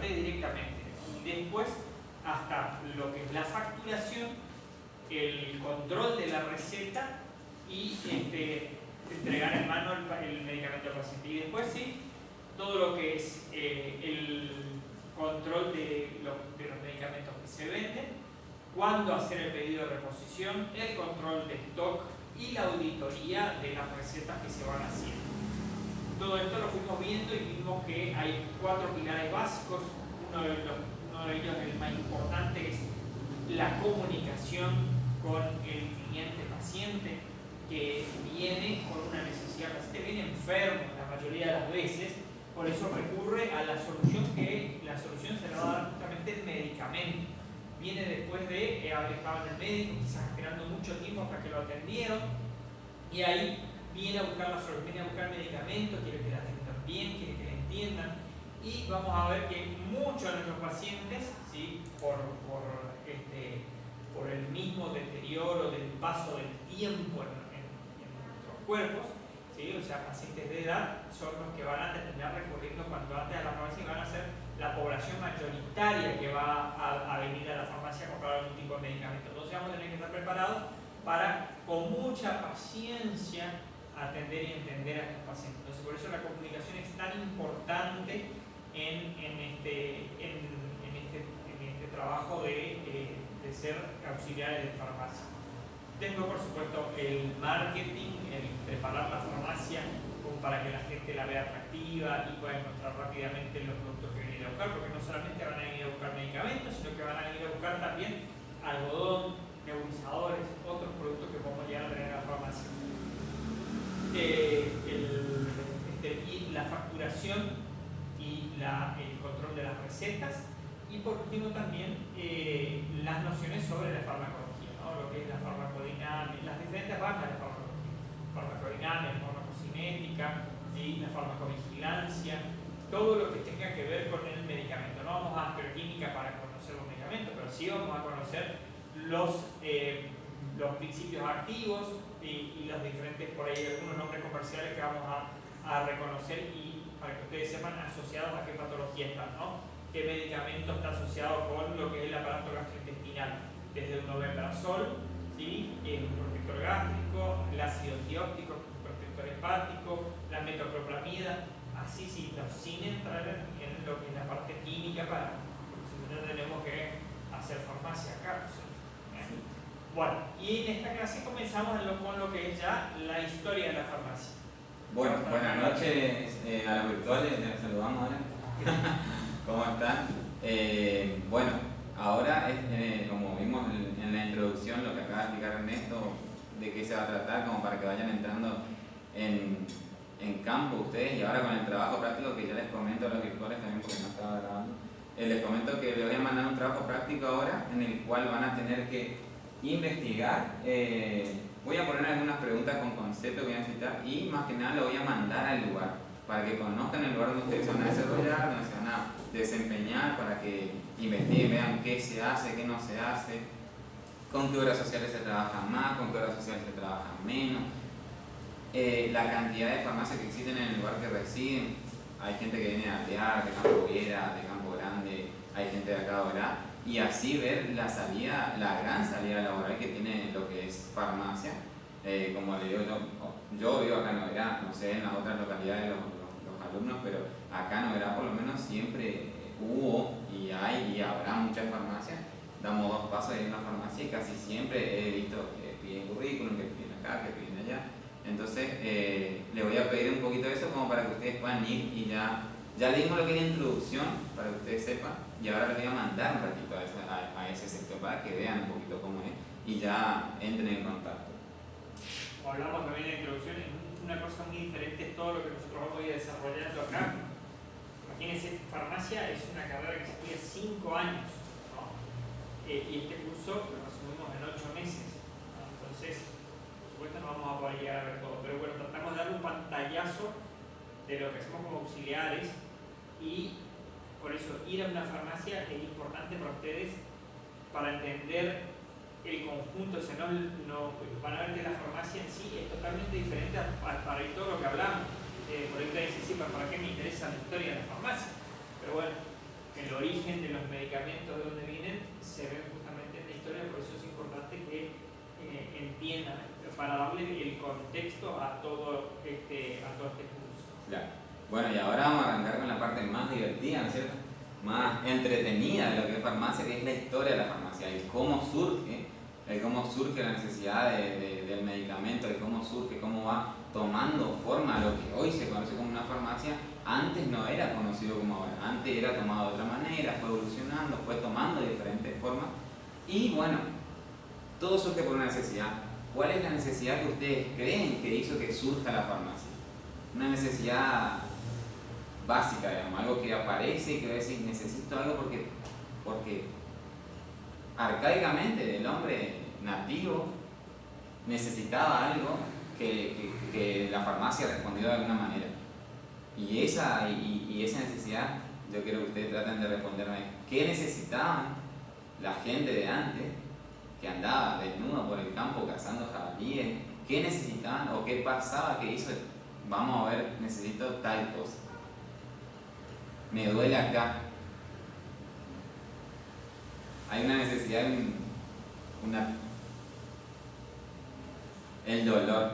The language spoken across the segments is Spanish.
cobrarte directamente. Y después, hasta lo que es la facturación, el control de la receta y entregar en mano el medicamento al paciente. Y después sí, todo lo que es el control de los medicamentos que se venden, cuándo hacer el pedido de reposición, el control de stock y la auditoría de las recetas que se van haciendo. Todo esto lo fuimos viendo y vimos que hay 4 pilares básicos. Uno de ellos, el más importante, es la comunicación con el cliente paciente, que viene con una necesidad, el paciente viene enfermo la mayoría de las veces, por eso recurre a la solución, que la solución se le va a dar justamente el medicamento. Viene después de haber estado en el médico, quizás esperando mucho tiempo hasta que lo atendieron, y ahí viene a buscar la solución, viene a buscar el medicamento, quiere que la atendan bien, quiere que la entiendan, y vamos a ver que muchos de nuestros pacientes, ¿sí? por el mismo deterioro del paso del tiempo en nuestros cuerpos, ¿sí? O sea, pacientes de edad son los que van a terminar recurriendo cuanto antes a la farmacia y van a ser la población mayoritaria que va a venir a la farmacia a comprar algún tipo de medicamento. Entonces vamos a tener que estar preparados para, con mucha paciencia, atender y entender a estos pacientes. Entonces, por eso la comunicación es tan importante en este trabajo de ser auxiliares de farmacia. Tengo, por supuesto, el marketing, el preparar la farmacia para que la gente la vea atractiva y pueda encontrar rápidamente los productos que vienen a buscar, porque no solamente van a venir a buscar medicamentos, sino que van a venir a buscar también algodón, nebulizadores, otros productos que podemos llegar a tener en la farmacia. Y la facturación y el control de las recetas, y por último también las nociones sobre la farmacología, ¿no? Lo que es la farmacodinámica, las diferentes ramas de la farmacodinámica, la farmacocinética, ¿sí? La farmacovigilancia, todo lo que tenga que ver con el medicamento. No vamos a hacer química para conocer los medicamentos, pero sí vamos a conocer los principios activos y los diferentes, por ahí algunos nombres comerciales que vamos a reconocer, y para que ustedes sepan asociados a qué patología están, ¿no? Qué medicamento está asociado con lo que es el aparato gastrointestinal, desde un omeprazol, ¿sí? Un protector gástrico, el ácido dióptico, un protector hepático, la metoclopramida, así sí, sin entrar en lo que es la parte química, porque si no tenemos que hacer farmacia acá. ¿Sí? Bueno, y en esta clase comenzamos con lo que es ya la historia de la farmacia. Bueno, buenas noches a los virtuales, les saludamos ahora. ¿Cómo están? Bueno, ahora como vimos en la introducción, lo que acaba de explicar Ernesto, de qué se va a tratar, como para que vayan entrando en campo ustedes, y ahora con el trabajo práctico que ya les comento a los virtuales también, porque no estaba grabando, les comento que les voy a mandar un trabajo práctico ahora en el cual van a tener que investigar. Voy a poner algunas preguntas con conceptos que voy a citar, y más que nada lo voy a mandar al lugar para que conozcan el lugar donde ustedes se van a desarrollar, donde se van a desempeñar, para que investiguen, vean qué se hace, qué no se hace, con qué horas sociales se trabaja más, con qué horas sociales se trabaja menos, la cantidad de farmacias que existen en el lugar que residen. Hay gente que viene de Alvear, de Campo Viera, de Campo Grande, hay gente de acá, ¿verdad? Y así ver la salida, la gran salida laboral que tiene lo que es farmacia. Como le digo yo vivo acá en Noguera, no sé en las otras localidades los alumnos, pero acá en Noguera por lo menos siempre hubo y hay y habrá muchas farmacias. Damos 2 pasos en una farmacia y casi siempre he visto que piden currículum, que piden acá, que piden allá. Entonces le voy a pedir un poquito de eso como para que ustedes puedan ir, y ya leímos lo que es la introducción para que ustedes sepan, y ahora les voy a mandar un ratito a ese sector para que vean un poquito cómo es y ya entren en contacto. Hablamos también de introducción, una cosa muy diferente es todo lo que nosotros vamos a ir desarrollando acá. Imagínense, farmacia es una carrera que se estudia 5 años, ¿no? Y este curso lo resumimos en 8 meses, ¿no? Entonces, por supuesto no vamos a poder llegar a ver todo, pero bueno, tratamos de dar un pantallazo de lo que hacemos como auxiliares, y por eso ir a una farmacia es importante para ustedes, para entender el conjunto. O sea, no van a ver que la farmacia en sí es totalmente diferente para todo lo que hablamos. Por ahí te dice, sí, ¿para qué me interesa la historia de la farmacia? Pero bueno, en el origen de los medicamentos, de dónde vienen, se ve justamente en la historia, por eso es importante que entiendan, para darle el contexto a todo este curso. Claro. Bueno, y ahora vamos a arrancar con la parte más divertida, ¿no es cierto? Más entretenida de lo que es farmacia, que es la historia de la farmacia, el cómo surge la necesidad del medicamento, de cómo surge, cómo va tomando forma lo que hoy se conoce como una farmacia. Antes no era conocido como ahora, antes era tomado de otra manera, fue evolucionando, fue tomando diferentes formas y bueno, todo surge por una necesidad. ¿Cuál es la necesidad que ustedes creen que hizo que surja la farmacia? Una necesidad básica, digamos, algo que aparece y que va a decir necesito algo porque arcaicamente el hombre nativo necesitaba algo que la farmacia respondió de alguna manera. Y esa necesidad, yo quiero que ustedes traten de responderme, ¿qué necesitaban la gente de antes que andaba desnuda por el campo cazando jabalíes? ¿Qué necesitaban o qué pasaba que hizo? Vamos a ver, necesito tal cosa. Me duele acá. Hay una necesidad, el dolor.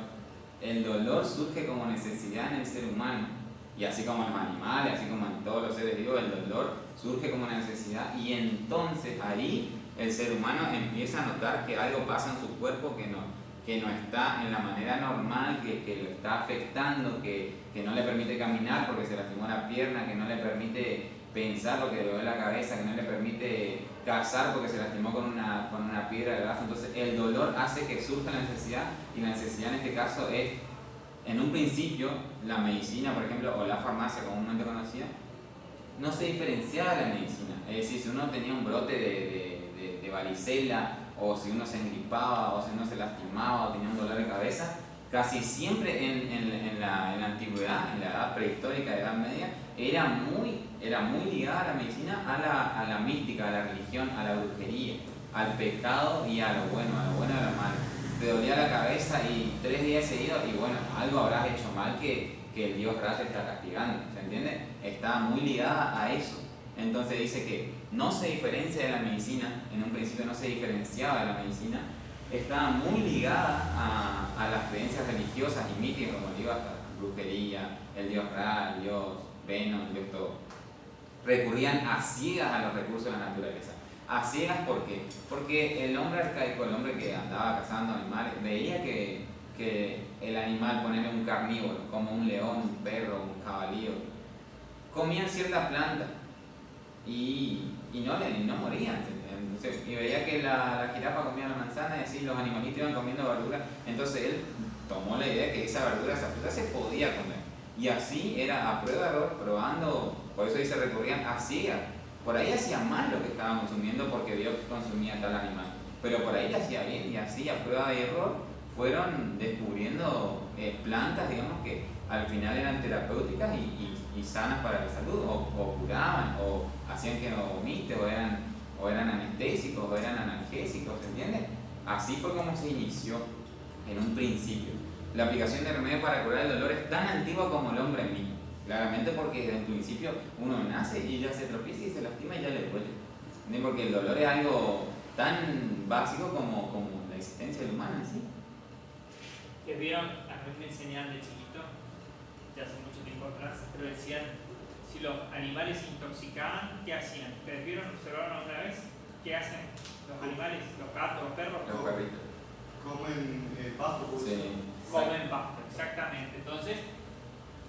El dolor surge como necesidad en el ser humano. Y así como en los animales, así como en todos los seres vivos, el dolor surge como una necesidad. Y entonces ahí el ser humano empieza a notar que algo pasa en su cuerpo que no está en la manera normal, que lo está afectando, que no le permite caminar porque se lastimó la pierna, que no le permite pensar porque le duele la cabeza, que no le permite cazar porque se lastimó con una piedra de brazo. Entonces el dolor hace que surja la necesidad, y la necesidad en este caso es, en un principio, la medicina, por ejemplo, o la farmacia comúnmente conocida, no se diferenciaba de la medicina. Es decir, si uno tenía un brote de varicela, o si uno se engripaba, o si uno se lastimaba, o tenía un dolor de cabeza, casi siempre en la antigüedad, en la edad prehistórica, de edad media, era muy ligada a la medicina, a la mística, a la religión, a la brujería, al pecado y a lo bueno, y a lo malo. Te dolía la cabeza y 3 días seguidos, y bueno, algo habrás hecho mal que el Dios Ra te está castigando, ¿se entiende? Estaba muy ligada a eso. Entonces dice que no se diferencia de la medicina, en un principio no se diferenciaba de la medicina, estaba muy ligada a las creencias religiosas y míticas, como digo, hasta la brujería, el Dios Ra, el Dios Venom, el Dios todo. Recurrían a ciegas a los recursos de la naturaleza. A ciegas, ¿por qué? Porque el hombre arcaico, el hombre que andaba cazando animales, veía que el animal, ponerle un carnívoro, como un león, un perro, un jabalí, comían ciertas plantas y no morían. Entonces, y veía que la jirafa comía la manzana y así los animalitos iban comiendo verdura. Entonces él tomó la idea que esa verdura, esa fruta se podía comer. Y así era a prueba de error, probando, por eso dice recurrían a ciegas. Por ahí hacía mal lo que estaban consumiendo porque vio que consumía tal animal, pero por ahí le hacía bien, y así a prueba de error fueron descubriendo plantas, digamos, que al final eran terapéuticas y sanas para la salud, o curaban, o hacían que no vomite, o eran anestésicos, o eran analgésicos, ¿se entiende? Así fue como se inició en un principio. La aplicación de remedios para curar el dolor es tan antigua como el hombre mismo. Claramente porque desde el principio uno nace y ya se tropieza y se lastima y ya le duele. Porque el dolor es algo tan básico como la existencia del humano en sí. Que vieron, a mí me enseñaban de chiquito, ya hace mucho tiempo atrás, pero decían, si los animales se intoxicaban, ¿qué hacían? ¿Ustedes vieron, observaron alguna vez? ¿Qué hacen los animales, los gatos, los perros? Los perritos. Comen pasto. Sí. Comen pasto, exactamente. Entonces,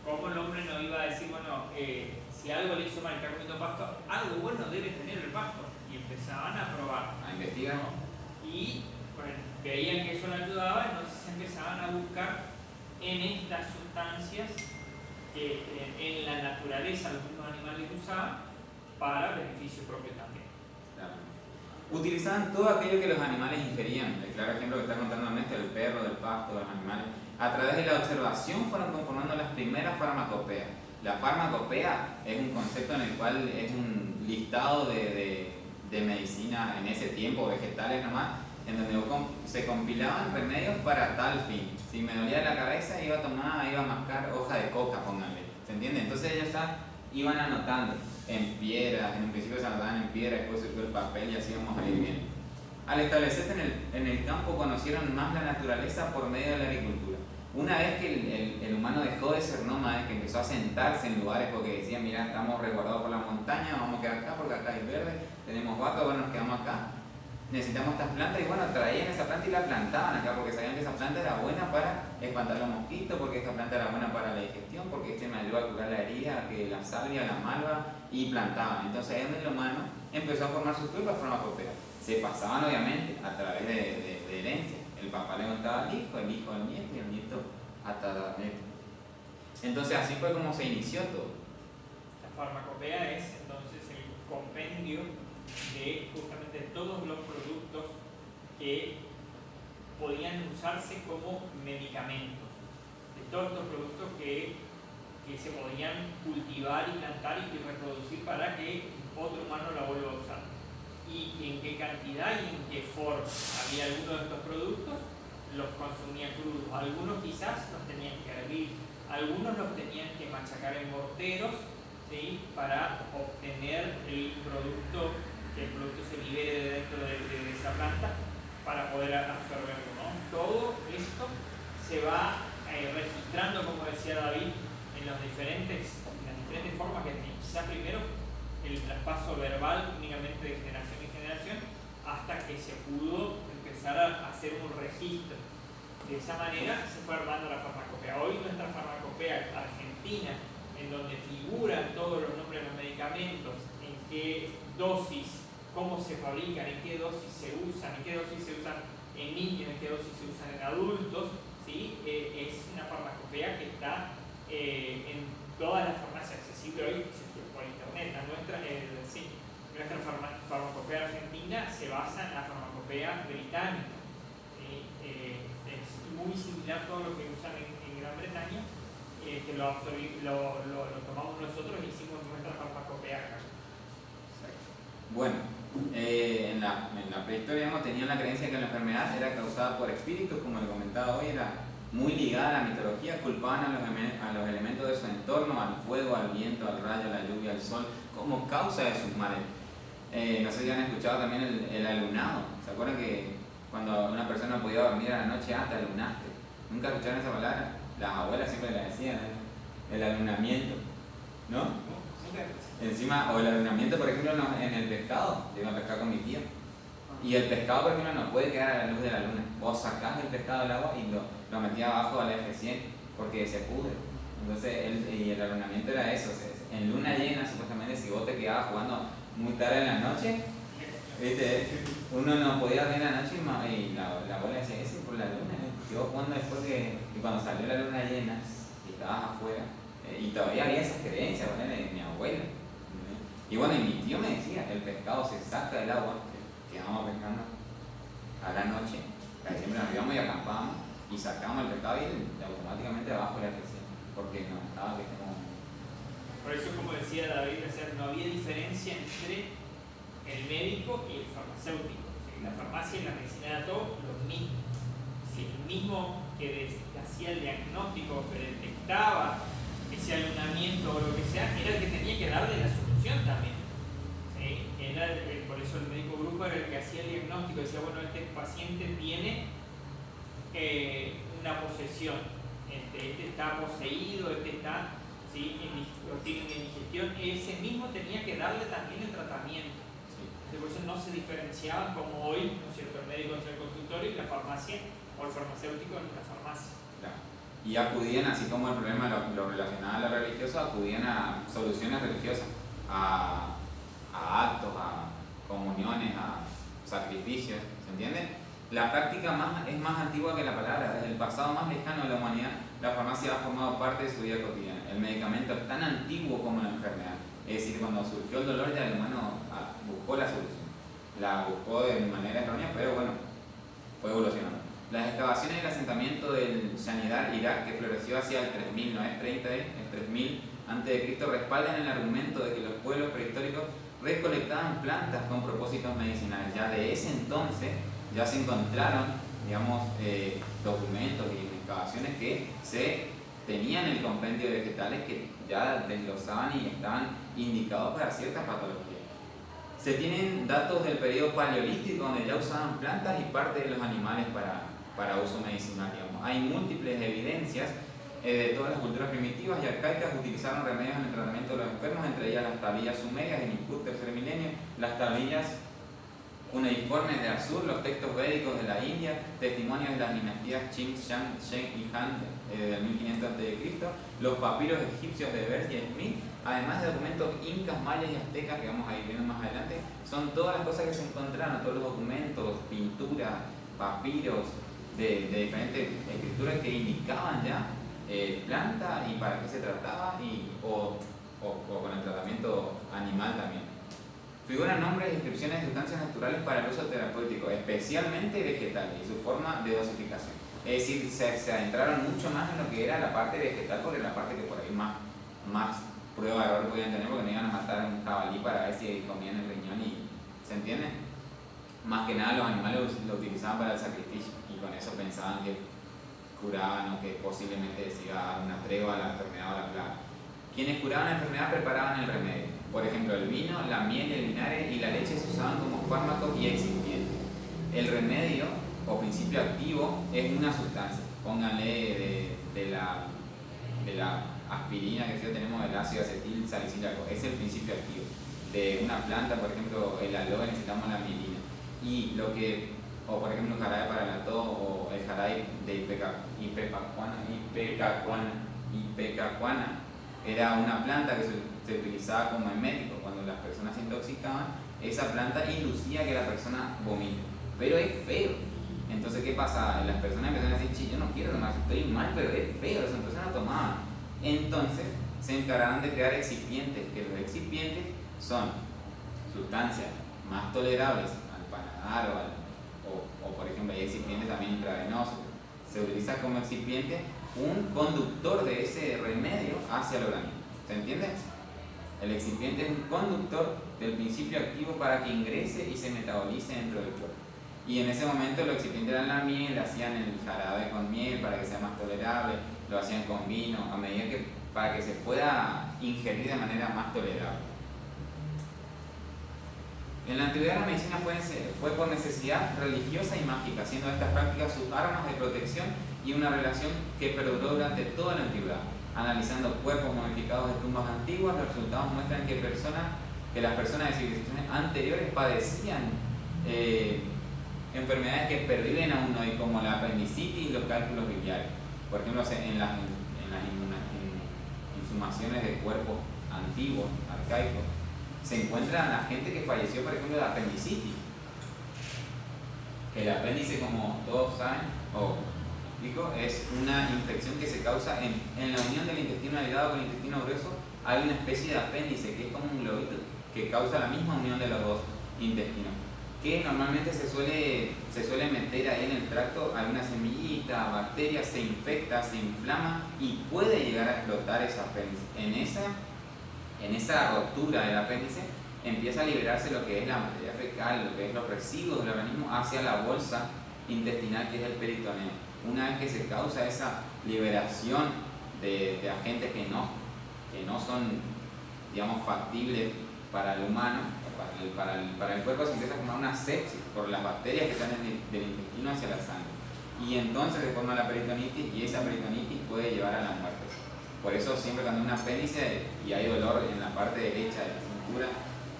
¿cómo el hombre no iba a decir, bueno, si algo le hizo mal, está comiendo pasto, algo bueno debe tener el pasto? Y empezaban a probar. A investigar. Y bueno, veían que eso no ayudaba, entonces empezaban a buscar en estas sustancias que en la naturaleza los mismos animales usaban para beneficio propio también. Claro. Utilizaban todo aquello que los animales ingerían. El claro ejemplo que está contando Ernesto, el perro, del pasto, de los animales. A través de la observación fueron conformando las primeras farmacopeas. La farmacopea es un concepto en el cual es un listado de medicina en ese tiempo, vegetales nomás, en donde se compilaban remedios para tal fin. Si me dolía la cabeza, iba a mascar hoja de coca, pónganle. ¿Se entiende? Entonces ellos ya iban anotando en piedras, en un principio se anotaban en piedra, después surgió el papel y así vamos a ir viendo. Al establecerse en el campo conocieron más la naturaleza por medio de la agricultura. Una vez que el humano dejó de ser nómada, que empezó a sentarse en lugares porque decían, mira, estamos resguardados por la montaña, vamos a quedar acá porque acá hay verde, tenemos vaca, bueno, nos quedamos acá. Necesitamos estas plantas y bueno, traían esa planta y la plantaban acá porque sabían que esa planta era buena para espantar los mosquitos, porque esta planta era buena para la digestión, porque este me ayuda a curar la herida, que la salvia, la malva, y plantaban. Entonces ahí es donde el humano empezó a formar su propia farmacopea. Se pasaban obviamente a través de herencia. El papá le contaba al hijo al nieto y el nieto a tataranieto. Entonces así fue como se inició todo. La farmacopea es entonces el compendio de justamente todos los productos que podían usarse como medicamentos, de todos los productos que se podían cultivar y plantar y reproducir para que otro humano la vuelva a usar. Y en qué cantidad y en qué forma. Había algunos de estos productos, los consumía crudos, algunos quizás los tenían que hervir, algunos los tenían que machacar en morteros, ¿sí? Para obtener el producto, que el producto se libere de dentro de esa planta para poder absorberlo, ¿no? Todo esto se va registrando, como decía David, en las diferentes formas que tiene. Quizá primero el traspaso verbal únicamente de generación en generación hasta que se pudo empezar a hacer un registro. De esa manera se fue armando la farmacopea. Hoy nuestra farmacopea argentina, en donde figuran todos los nombres de los medicamentos, en qué dosis, cómo se fabrican, en qué dosis se usan, en qué dosis se usan en niños, en qué dosis se usan en adultos, ¿sí? Es una farmacopea que está en todas las farmacias accesibles hoy por internet. Nuestra farmacopea argentina se basa en la farmacopea británica. Es muy similar a todo lo que usan en Gran Bretaña, que lo tomamos nosotros y hicimos nuestra farmacopea acá. Bueno, en la prehistoria no tenían la creencia que la enfermedad era causada por espíritus, como le comentaba hoy, era muy ligada a la mitología, culpaban a los elementos de su entorno, al fuego, al viento, al rayo, a la lluvia, al sol, como causa de sus males. No sé si han escuchado también el alunado. ¿Se acuerdan que cuando una persona podía dormir a la noche, te alunaste? ¿Nunca escucharon esa palabra? Las abuelas siempre la decían, el alunamiento, ¿no? Encima, o el alunamiento, por ejemplo, en el pescado. Yo iba a pescar con mi tía. Y el pescado, por ejemplo, no puede quedar a la luz de la luna. Vos sacás el pescado del agua y lo metías abajo al F100 porque se pudre. Entonces, el alunamiento era eso. En luna llena, supuestamente, si vos te quedabas jugando muy tarde en la noche, ¿viste? Uno no podía dormir la noche y la abuela decía, ese por la luna. Yo jugando después que cuando salió la luna llena y estabas afuera, y todavía había esas creencias, ¿vale? De mi abuela. Y bueno, y mi tío me decía, el pescado se saca del agua, que íbamos pescando a la noche, casi siempre nos íbamos y acampábamos y sacábamos el pescado y automáticamente abajo le ofrecía, porque no estaba que como... Por eso, como decía David, no había diferencia entre el médico y el farmacéutico. ¿Sí? La farmacia y la medicina era todo lo mismo. ¿Sí? El mismo que hacía el diagnóstico, que detectaba ese alunamiento o lo que sea, era el que tenía que darle la solución también. ¿Sí? Por eso el médico grupo era el que hacía el diagnóstico, decía, bueno, este paciente tiene una posesión, este está poseído, este está, ¿sí? Tiene una indigestión, ese mismo tenía que darle también el tratamiento. ¿Sí? Por eso no se diferenciaban como hoy, ¿no es cierto?, el médico en el consultorio y la farmacia o el farmacéutico en la farmacia. Claro. Y acudían, así como el problema lo relacionado a lo religioso, acudían a soluciones religiosas, a actos, a comuniones, a sacrificios, ¿se entiende? La práctica es más antigua que la palabra. Desde el pasado más lejano de la humanidad, la farmacia ha formado parte de su vida cotidiana. El medicamento es tan antiguo como la enfermedad. Es decir, cuando surgió el dolor ya el humano buscó la solución. La buscó de manera errónea, pero bueno, fue evolucionando. Las excavaciones del asentamiento del Sanidar, Irak, que floreció hacia el 3000, no es 30, es 3000 a.C., respaldan el argumento de que los pueblos prehistóricos recolectaban plantas con propósitos medicinales. Ya de ese entonces ya se encontraron, digamos, documentos y excavaciones que se tenían el compendio de vegetales que ya desglosaban y estaban indicados para ciertas patologías. Se tienen datos del periodo paleolítico donde ya usaban plantas y parte de los animales para uso medicinal, digamos. Hay múltiples evidencias de todas las culturas primitivas y arcaicas utilizaron remedios en el tratamiento de los enfermos, entre ellas las tablillas sumerias en Inkut, tercer milenio, las tablillas cuneiformes de Assur, los textos védicos de la India, testimonios de las dinastías Qing, Shang, Sheng y Han del 1500 a.C., los papiros egipcios de Bert y Smith, además de documentos incas, mayas y aztecas que vamos a ir viendo más adelante. Son todas las cosas que se encontraron, todos los documentos, pinturas, papiros de diferentes escrituras que indicaban ya planta y para qué se trataba o con el tratamiento animal también. Figuran nombres y descripciones de sustancias naturales para el uso terapéutico, especialmente vegetales y su forma de dosificación. Es decir, se adentraron mucho más en lo que era la parte vegetal, porque era la parte que por ahí más prueba de error podían tener, porque no iban a matar a un jabalí para ver si comían el riñón ¿se entiende? Más que nada los animales lo utilizaban para el sacrificio y con eso pensaban que curaban o que posiblemente se iba a dar una tregua a la enfermedad o a la plaga. Quienes curaban la enfermedad preparaban el remedio. Por ejemplo, el vino, la miel, el vinagre y la leche se usaban como fármacos y excipientes. El remedio o principio activo es una sustancia. Pónganle de la aspirina que tenemos, el ácido acetil salicílaco. Es el principio activo. De una planta, por ejemplo, el aloe necesitamos la mielina. O por ejemplo, el jarabe para la tos o el jarabe de ipecacuana era una planta que se utilizaba como emético. Cuando las personas se intoxicaban, esa planta inducía que la persona vomite. Pero es feo. Entonces, ¿qué pasaba? Las personas empezaron a decir, yo no quiero tomar, estoy mal, pero es feo. Esas personas tomaban. Entonces, se encargaron de crear excipientes, que los excipientes son sustancias más tolerables al paladar o por ejemplo, hay excipientes también intravenosos. Se utiliza como excipiente un conductor de ese remedio hacia el organismo. ¿Se entiende? El excipiente es un conductor del principio activo para que ingrese y se metabolice dentro del cuerpo. Y en ese momento los excipientes eran la miel, hacían el jarabe con miel para que sea más tolerable, lo hacían con vino, a medida que para que se pueda ingerir de manera más tolerable. En la antigüedad la medicina fue por necesidad religiosa y mágica, siendo estas prácticas sus armas de protección y una relación que perduró durante toda la antigüedad. Analizando cuerpos momificados de tumbas antiguas, los resultados muestran que las personas de civilizaciones anteriores padecían enfermedades que perviven aún hoy, como la apendicitis y los cálculos biliares. Por ejemplo, en las insumaciones de cuerpos antiguos, arcaicos, se encuentra la gente que falleció, por ejemplo, de apendicitis. Que el apéndice, como todos saben, es una infección que se causa en la unión del intestino delgado con el intestino grueso. Hay una especie de apéndice que es como un globito que causa la misma unión de los dos intestinos, que normalmente se suele meter ahí en el tracto alguna semillita, bacteria, se infecta, se inflama y puede llegar a explotar ese apéndice. En esa rotura del apéndice empieza a liberarse lo que es la materia fecal, lo que es los residuos del organismo hacia la bolsa intestinal, que es el peritoneo. Una vez que se causa esa liberación de agentes que no son, digamos, factibles para el humano, para el cuerpo, se empieza a formar una sepsis por las bacterias que están del intestino hacia la sangre. Y entonces se forma la peritonitis y esa peritonitis puede llevar a la muerte. Por eso siempre cuando hay un apéndice y hay dolor en la parte derecha de la cintura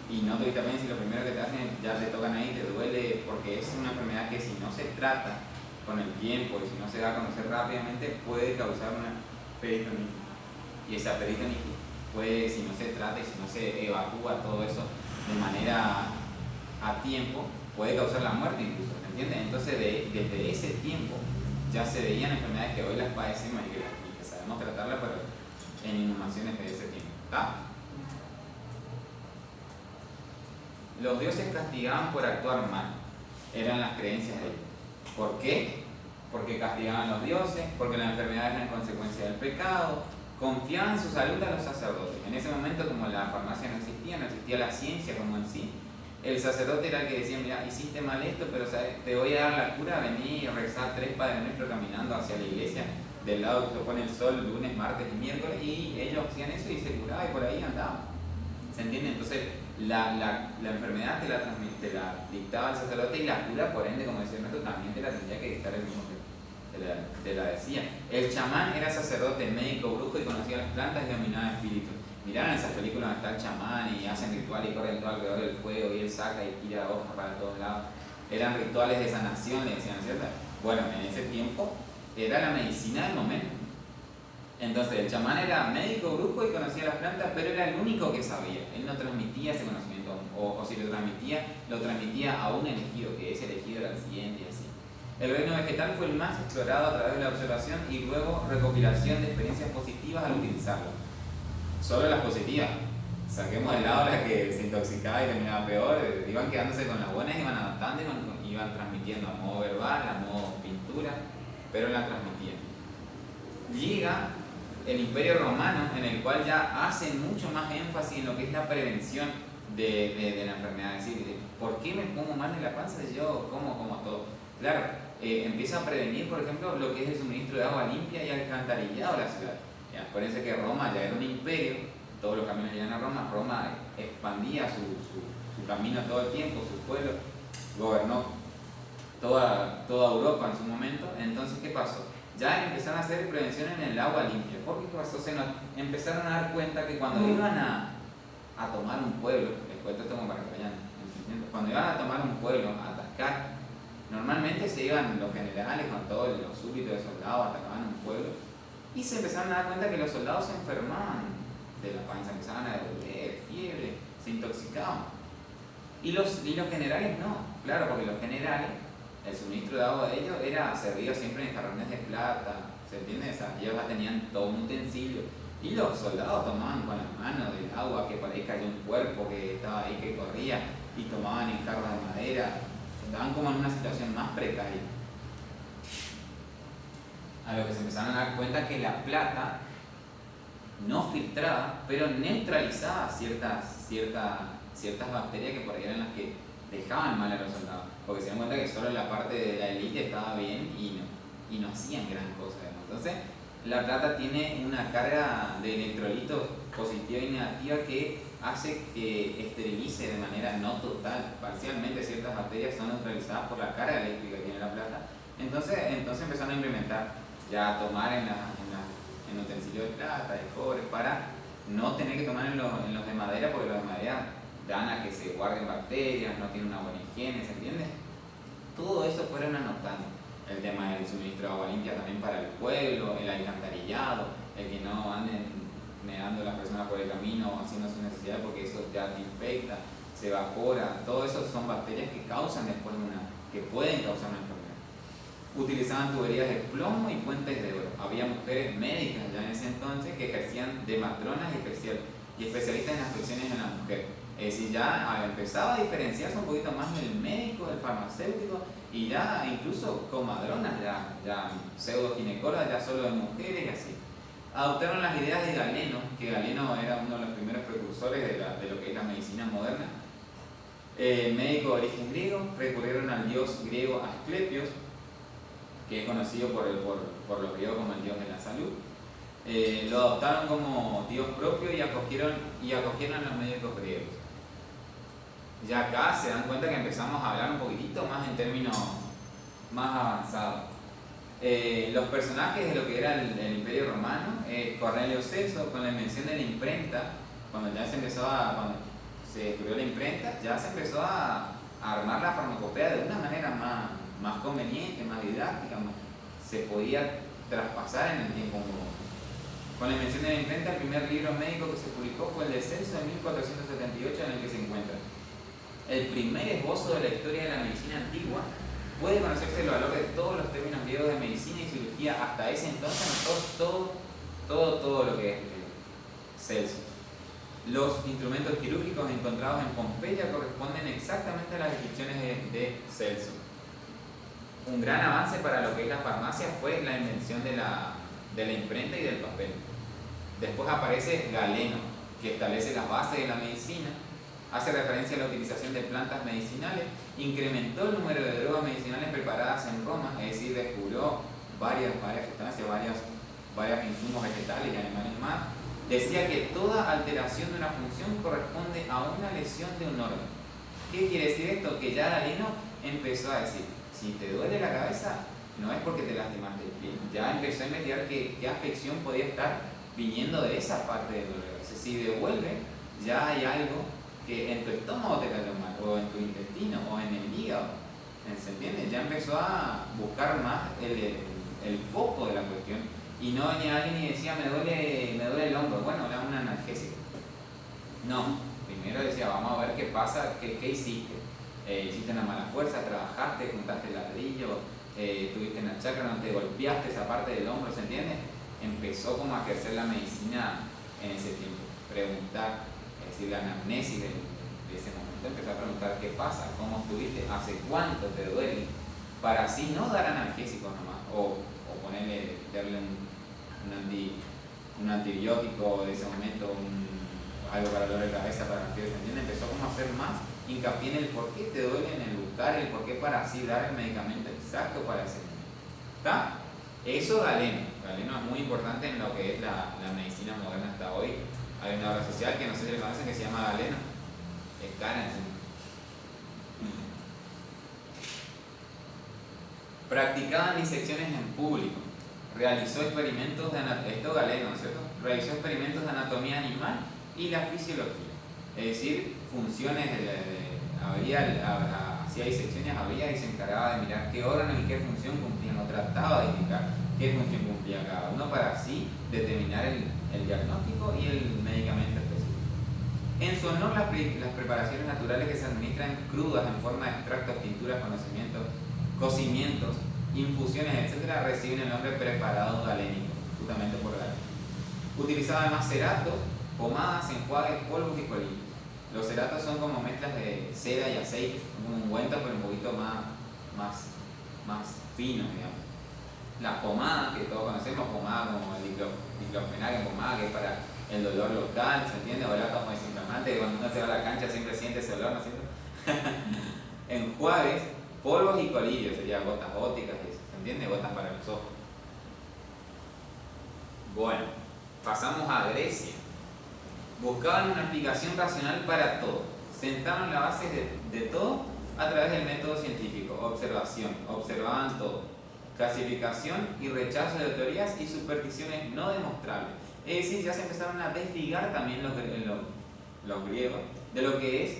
y no te bien, si lo primero que te hacen ya te tocan ahí, te duele, porque es una enfermedad que si no se trata con el tiempo y si no se da a conocer rápidamente puede causar una peritonitis. Y esa peritonitis puede, si no se trata y si no se evacúa todo eso de manera a tiempo, puede causar la muerte incluso, ¿me entiendes? Entonces desde ese tiempo ya se veían enfermedades que hoy las padecemos y que sabemos tratarlas, pero en inhumaciones de ese tiempo. ¿Está? Los dioses castigaban por actuar mal, eran las creencias de ellos. ¿Por qué? Porque castigaban a los dioses, porque las enfermedades eran consecuencia del pecado, confiaban en su salud a los sacerdotes. En ese momento, como la farmacia no existía la ciencia como en sí, el sacerdote era el que decía, mira, hiciste mal esto, pero ¿sabes? Te voy a dar la cura, vení y rezar 3 Padres Nuestros caminando hacia la iglesia, del lado que se pone el sol lunes, martes y miércoles, y ellos hacían eso y se curaban y por ahí andaban. ¿Se entiende? Entonces la enfermedad te la dictaba el sacerdote y la cura, por ende, como decía Ernesto, también te la tendría que dictar el mismo que te la decía. El chamán era sacerdote, médico, brujo y conocía las plantas y dominaba espíritus. Miraron esas películas donde está el chamán y hacen rituales y corren todo alrededor del fuego y él saca y tira hojas para todos lados. Eran rituales de sanación, le decían, ¿cierto? Bueno, en ese tiempo era la medicina del momento. Entonces el chamán era médico, brujo y conocía las plantas, pero era el único que sabía. Él no transmitía ese conocimiento, o si lo transmitía a un elegido, que ese elegido era el siguiente y así. El reino vegetal fue el más explorado a través de la observación y luego recopilación de experiencias positivas al utilizarlo. Solo las positivas. Saquemos de lado las que se intoxicaba y terminaba peor, iban quedándose con las buenas, iban adaptando y iban transmitiendo a modo verbal, a modo pintura, pero la transmitían. Llega el Imperio Romano, en el cual ya hacen mucho más énfasis en lo que es la prevención de la enfermedad. Es decir, ¿por qué me pongo mal en la panza si yo como todo? Claro, empieza a prevenir, por ejemplo, lo que es el suministro de agua limpia y alcantarillado de la ciudad. Ya, acuérdense que Roma ya era un imperio, todos los caminos llegan a Roma. Roma expandía su camino todo el tiempo, su pueblo, gobernó toda Europa en su momento. Entonces, ¿qué pasó? Ya empezaron a hacer prevención en el agua limpia. ¿Por qué pasó? Empezaron a dar cuenta que cuando iban a tomar un pueblo, les cuento esto como para que vayan entendiendo, cuando iban a tomar un pueblo, a atacar, normalmente se iban los generales con todos los súbditos de soldados, atacaban un pueblo, y se empezaron a dar cuenta que los soldados se enfermaban de la panza, empezaban a doler, fiebre, se intoxicaban. Y los generales no, claro, porque los generales, el suministro de agua de ellos era servido siempre en jarrones de plata, ¿se entiende? O sea, ellos ya tenían todo un utensilio. Y los soldados tomaban con la mano del agua, que por ahí cayó un cuerpo que estaba ahí que corría, y tomaban en jarras de madera. Estaban como en una situación más precaria. A lo que se empezaron a dar cuenta que la plata no filtraba, pero neutralizaba ciertas bacterias que por ahí eran las que dejaban mal a los soldados, porque se dan cuenta que solo la parte de la élite estaba bien y no hacían gran cosa. Entonces, la plata tiene una carga de electrolitos positiva y negativa que hace que esterilice de manera no total, parcialmente ciertas bacterias son neutralizadas por la carga eléctrica que tiene la plata. Entonces empezaron a implementar, ya a tomar en utensilios de plata, de cobre, para no tener que tomar en los de madera, porque los de madera dan a que se guarden bacterias, no tienen una buena higiene, ¿se entiende? Todo eso fueron anotando. El tema del suministro de agua limpia también para el pueblo, el alcantarillado, el que no anden meando las personas por el camino haciendo sus necesidades, porque eso ya te infecta, se evapora. Todo eso son bacterias que causan después que pueden causar una enfermedad. Utilizaban tuberías de plomo y puentes de oro. Había mujeres médicas ya en ese entonces que ejercían de matronas y especialistas en las afecciones en la mujer. Es decir, ya empezaba a diferenciarse un poquito más el médico, del farmacéutico, y ya incluso comadronas, ya pseudo ginecólogas, ya solo de mujeres y así. Adoptaron las ideas de Galeno, que Galeno era uno de los primeros precursores de lo que es la medicina moderna. Médico de origen griego, recurrieron al dios griego Asclepios, que es conocido por los griegos como el dios de la salud. Lo adoptaron como dios propio y acogieron a los médicos griegos. Ya acá se dan cuenta que empezamos a hablar un poquitito más en términos más avanzados. Los personajes de lo que era el Imperio Romano, Cornelio Celso, con la invención de la imprenta, cuando se descubrió la imprenta, ya se empezó a armar la farmacopea de una manera más conveniente, más didáctica, se podía traspasar en el tiempo. Con la invención de la imprenta, el primer libro médico que se publicó fue el de Celso en 1478, en el que se encuentra el primer esbozo de la historia de la medicina antigua. Puede conocerse el valor de todos los términos griegos de medicina y cirugía hasta ese entonces, todo lo que es Celso. Los instrumentos quirúrgicos encontrados en Pompeya corresponden exactamente a las descripciones de Celso. Un gran avance para lo que es la farmacia fue la invención de la imprenta y del papel. Después aparece Galeno, que establece las bases de la medicina, hace referencia a la utilización de plantas medicinales, incrementó el número de drogas medicinales preparadas en Roma, es decir, descubrió varias sustancias, varias varios insumos vegetales y animales más, decía que toda alteración de una función corresponde a una lesión de un órgano. ¿Qué quiere decir esto? Que ya Galeno empezó a decir, si te duele la cabeza, no es porque te lastimaste el pie. Ya empezó a investigar qué afección podía estar viniendo de esa parte del órgano. Si devuelve, ya hay algo que en tu estómago te cayó mal, o en tu intestino, o en el hígado. ¿Se entiende? Ya empezó a buscar más el foco de la cuestión. Y no venía alguien y decía, me duele el hombro. Bueno, le damos un analgésico. No, primero decía, vamos a ver qué pasa, qué hiciste. Hiciste una mala fuerza, trabajaste, juntaste ladrillo, tuviste una chakra, no te golpeaste esa parte del hombro, ¿se entiende? Empezó como a ejercer la medicina en ese tiempo. Preguntar, es decir, la anamnesis de ese momento, empezó a preguntar qué pasa, cómo estuviste, hace cuánto te duele, para así no dar analgésicos nomás, o darle un antibiótico de ese momento, algo para el dolor de cabeza, para la fiebre, ¿se entiende? Empezó como a hacer más hincapié en el por qué te duele, en el buscar el por qué, para así dar el medicamento exacto para ese momento. ¿Está? Eso Galeno es muy importante en lo que es la medicina moderna hasta hoy. Hay una obra social que no sé si le conocen que se llama Galeno. Es cara encima. Practicaban disecciones en público. Realizó experimentos de esto Galeno, ¿cierto? Realizó experimentos de anatomía animal y la fisiología. Es decir, funciones hacía disecciones, y se encargaba de mirar qué órganos y qué función cumplían, o trataba de indicar qué función cumplía cada uno para así determinar el diagnóstico y el medicamento específico. En su honor, las preparaciones naturales que se administran crudas en forma de extractos, tinturas, cocimientos, infusiones, etc., reciben el nombre preparados galénicos, justamente por Galeno. Utilizaba además ceratos, pomadas, enjuagues, polvos y colillos. Los ceratos son como mezclas de seda y aceite, como ungüentos, pero un poquito más finos, digamos. Las pomadas, que todos conocemos, pomada como el diclofenac, pomada que es para el dolor local, ¿se entiende? O el átomo desinflamante, que cuando uno se va a la cancha siempre siente ese olor, ¿no es cierto? Enjuagues, polvos y colillos, sería gotas ópticas, ¿se entiende? Gotas para los ojos. Bueno, pasamos a Grecia. Buscaban una explicación racional para todo. Sentaron la base de todo a través del método científico, observación, observaban todo. Clasificación y rechazo de teorías y supersticiones no demostrables. Es decir, ya se empezaron a desligar también los griegos de lo que es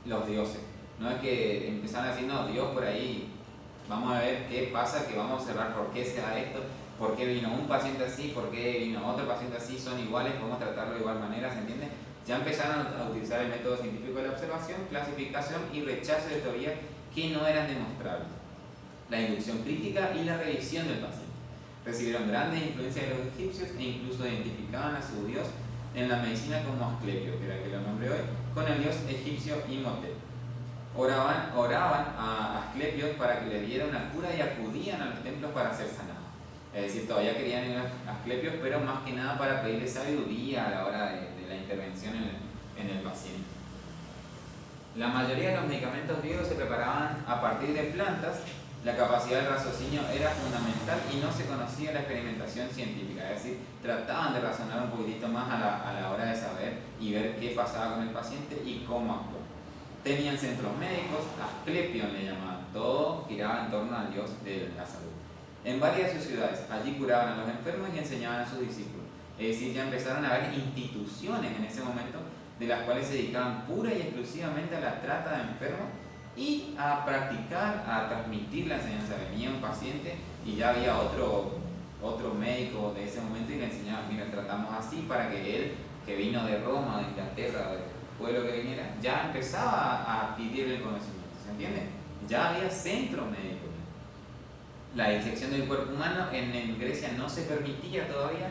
los dioses. No es que empezaron a decir, no, Dios por ahí, vamos a ver qué pasa, que vamos a observar por qué se da esto, por qué vino un paciente así, por qué vino otro paciente así, son iguales, podemos tratarlo de igual manera, ¿se entiende? Ya empezaron a utilizar el método científico de la observación, clasificación y rechazo de teorías que no eran demostrables. La inducción crítica y la revisión del paciente. Recibieron grandes influencias de los egipcios e incluso identificaban a su dios en la medicina como Asclepio, que era el que lo nombré hoy, con el dios egipcio Imhotep. Oraban a Asclepio para que le diera una cura y acudían a los templos para ser sanados. Es decir, todavía querían ir a Asclepio, pero más que nada para pedirle sabiduría a la hora de la intervención en el paciente. La mayoría de los medicamentos griegos se preparaban a partir de plantas. La capacidad del raciocinio era fundamental y no se conocía la experimentación científica, es decir, trataban de razonar un poquitito más a la hora de saber y ver qué pasaba con el paciente y cómo actuar. Tenían centros médicos, Asclepion le llamaban, todo giraba en torno al dios de la salud. En varias de sus ciudades, allí curaban a los enfermos y enseñaban a sus discípulos. Es decir, ya empezaron a haber instituciones en ese momento de las cuales se dedicaban pura y exclusivamente a la trata de enfermos y a practicar, a transmitir la enseñanza. Venía un paciente y ya había otro médico de ese momento y le enseñaba, mira, tratamos así, para que él, que vino de Roma, de Inglaterra, del pueblo que viniera, ya empezaba a adquirir el conocimiento, ¿se entiende? Ya había centro médico. La disección del cuerpo humano en Grecia no se permitía todavía.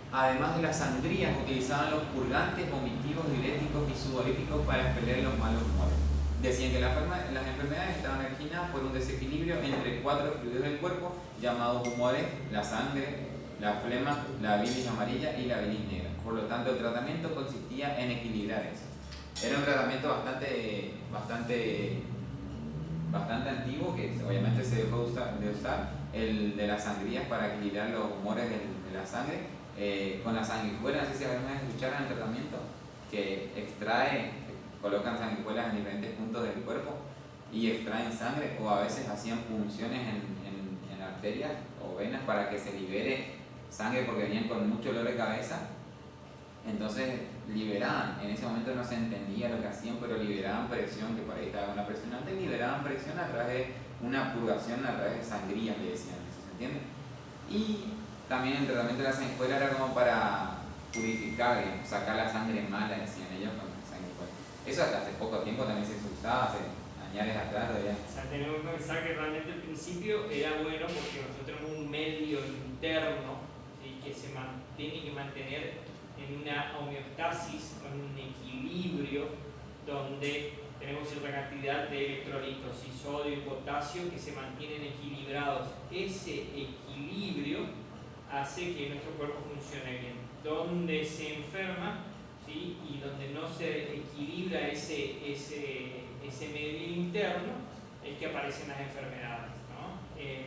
Además de las sangrías, utilizaban los purgantes vomitivos, diuréticos y sudoríficos para expeler los malos humores. Decían que las enfermedades estaban originadas por un desequilibrio entre 4 fluidos del cuerpo, llamados humores: la sangre, la flema, la bilis amarilla y la bilis negra. Por lo tanto, el tratamiento consistía en equilibrar eso. Era un tratamiento bastante antiguo, que obviamente se dejó de usar el de las sangrías para equilibrar los humores de la sangre, con la sanguijuela, no sé si alguna vez escucharon el tratamiento, que colocan sanguijuelas en diferentes puntos del cuerpo y extraen sangre, o a veces hacían punciones en arterias o venas para que se libere sangre porque venían con mucho dolor de cabeza. Entonces liberaban, en ese momento no se entendía lo que hacían, pero liberaban presión, que por ahí estaba una presión alta, y liberaban presión a través de una purgación, a través de sangrías, le decían eso, ¿se entiende? Y también el tratamiento de la sanguijuela era como para purificar, sacar la sangre mala, decían ellos, con la sanguijuela. Eso hasta hace poco tiempo también se usaba, hace años atrás. O sea, tenemos que pensar que realmente al principio era bueno porque nosotros tenemos un medio interno, ¿sí?, que se tiene que mantener en una homeostasis, en un equilibrio, donde tenemos cierta cantidad de electrolitos y sodio y potasio que se mantienen equilibrados. Ese equilibrio hace que nuestro cuerpo funcione bien. Donde se enferma, ¿sí?, y donde no se equilibra ese medio interno, es que aparecen las enfermedades, ¿no?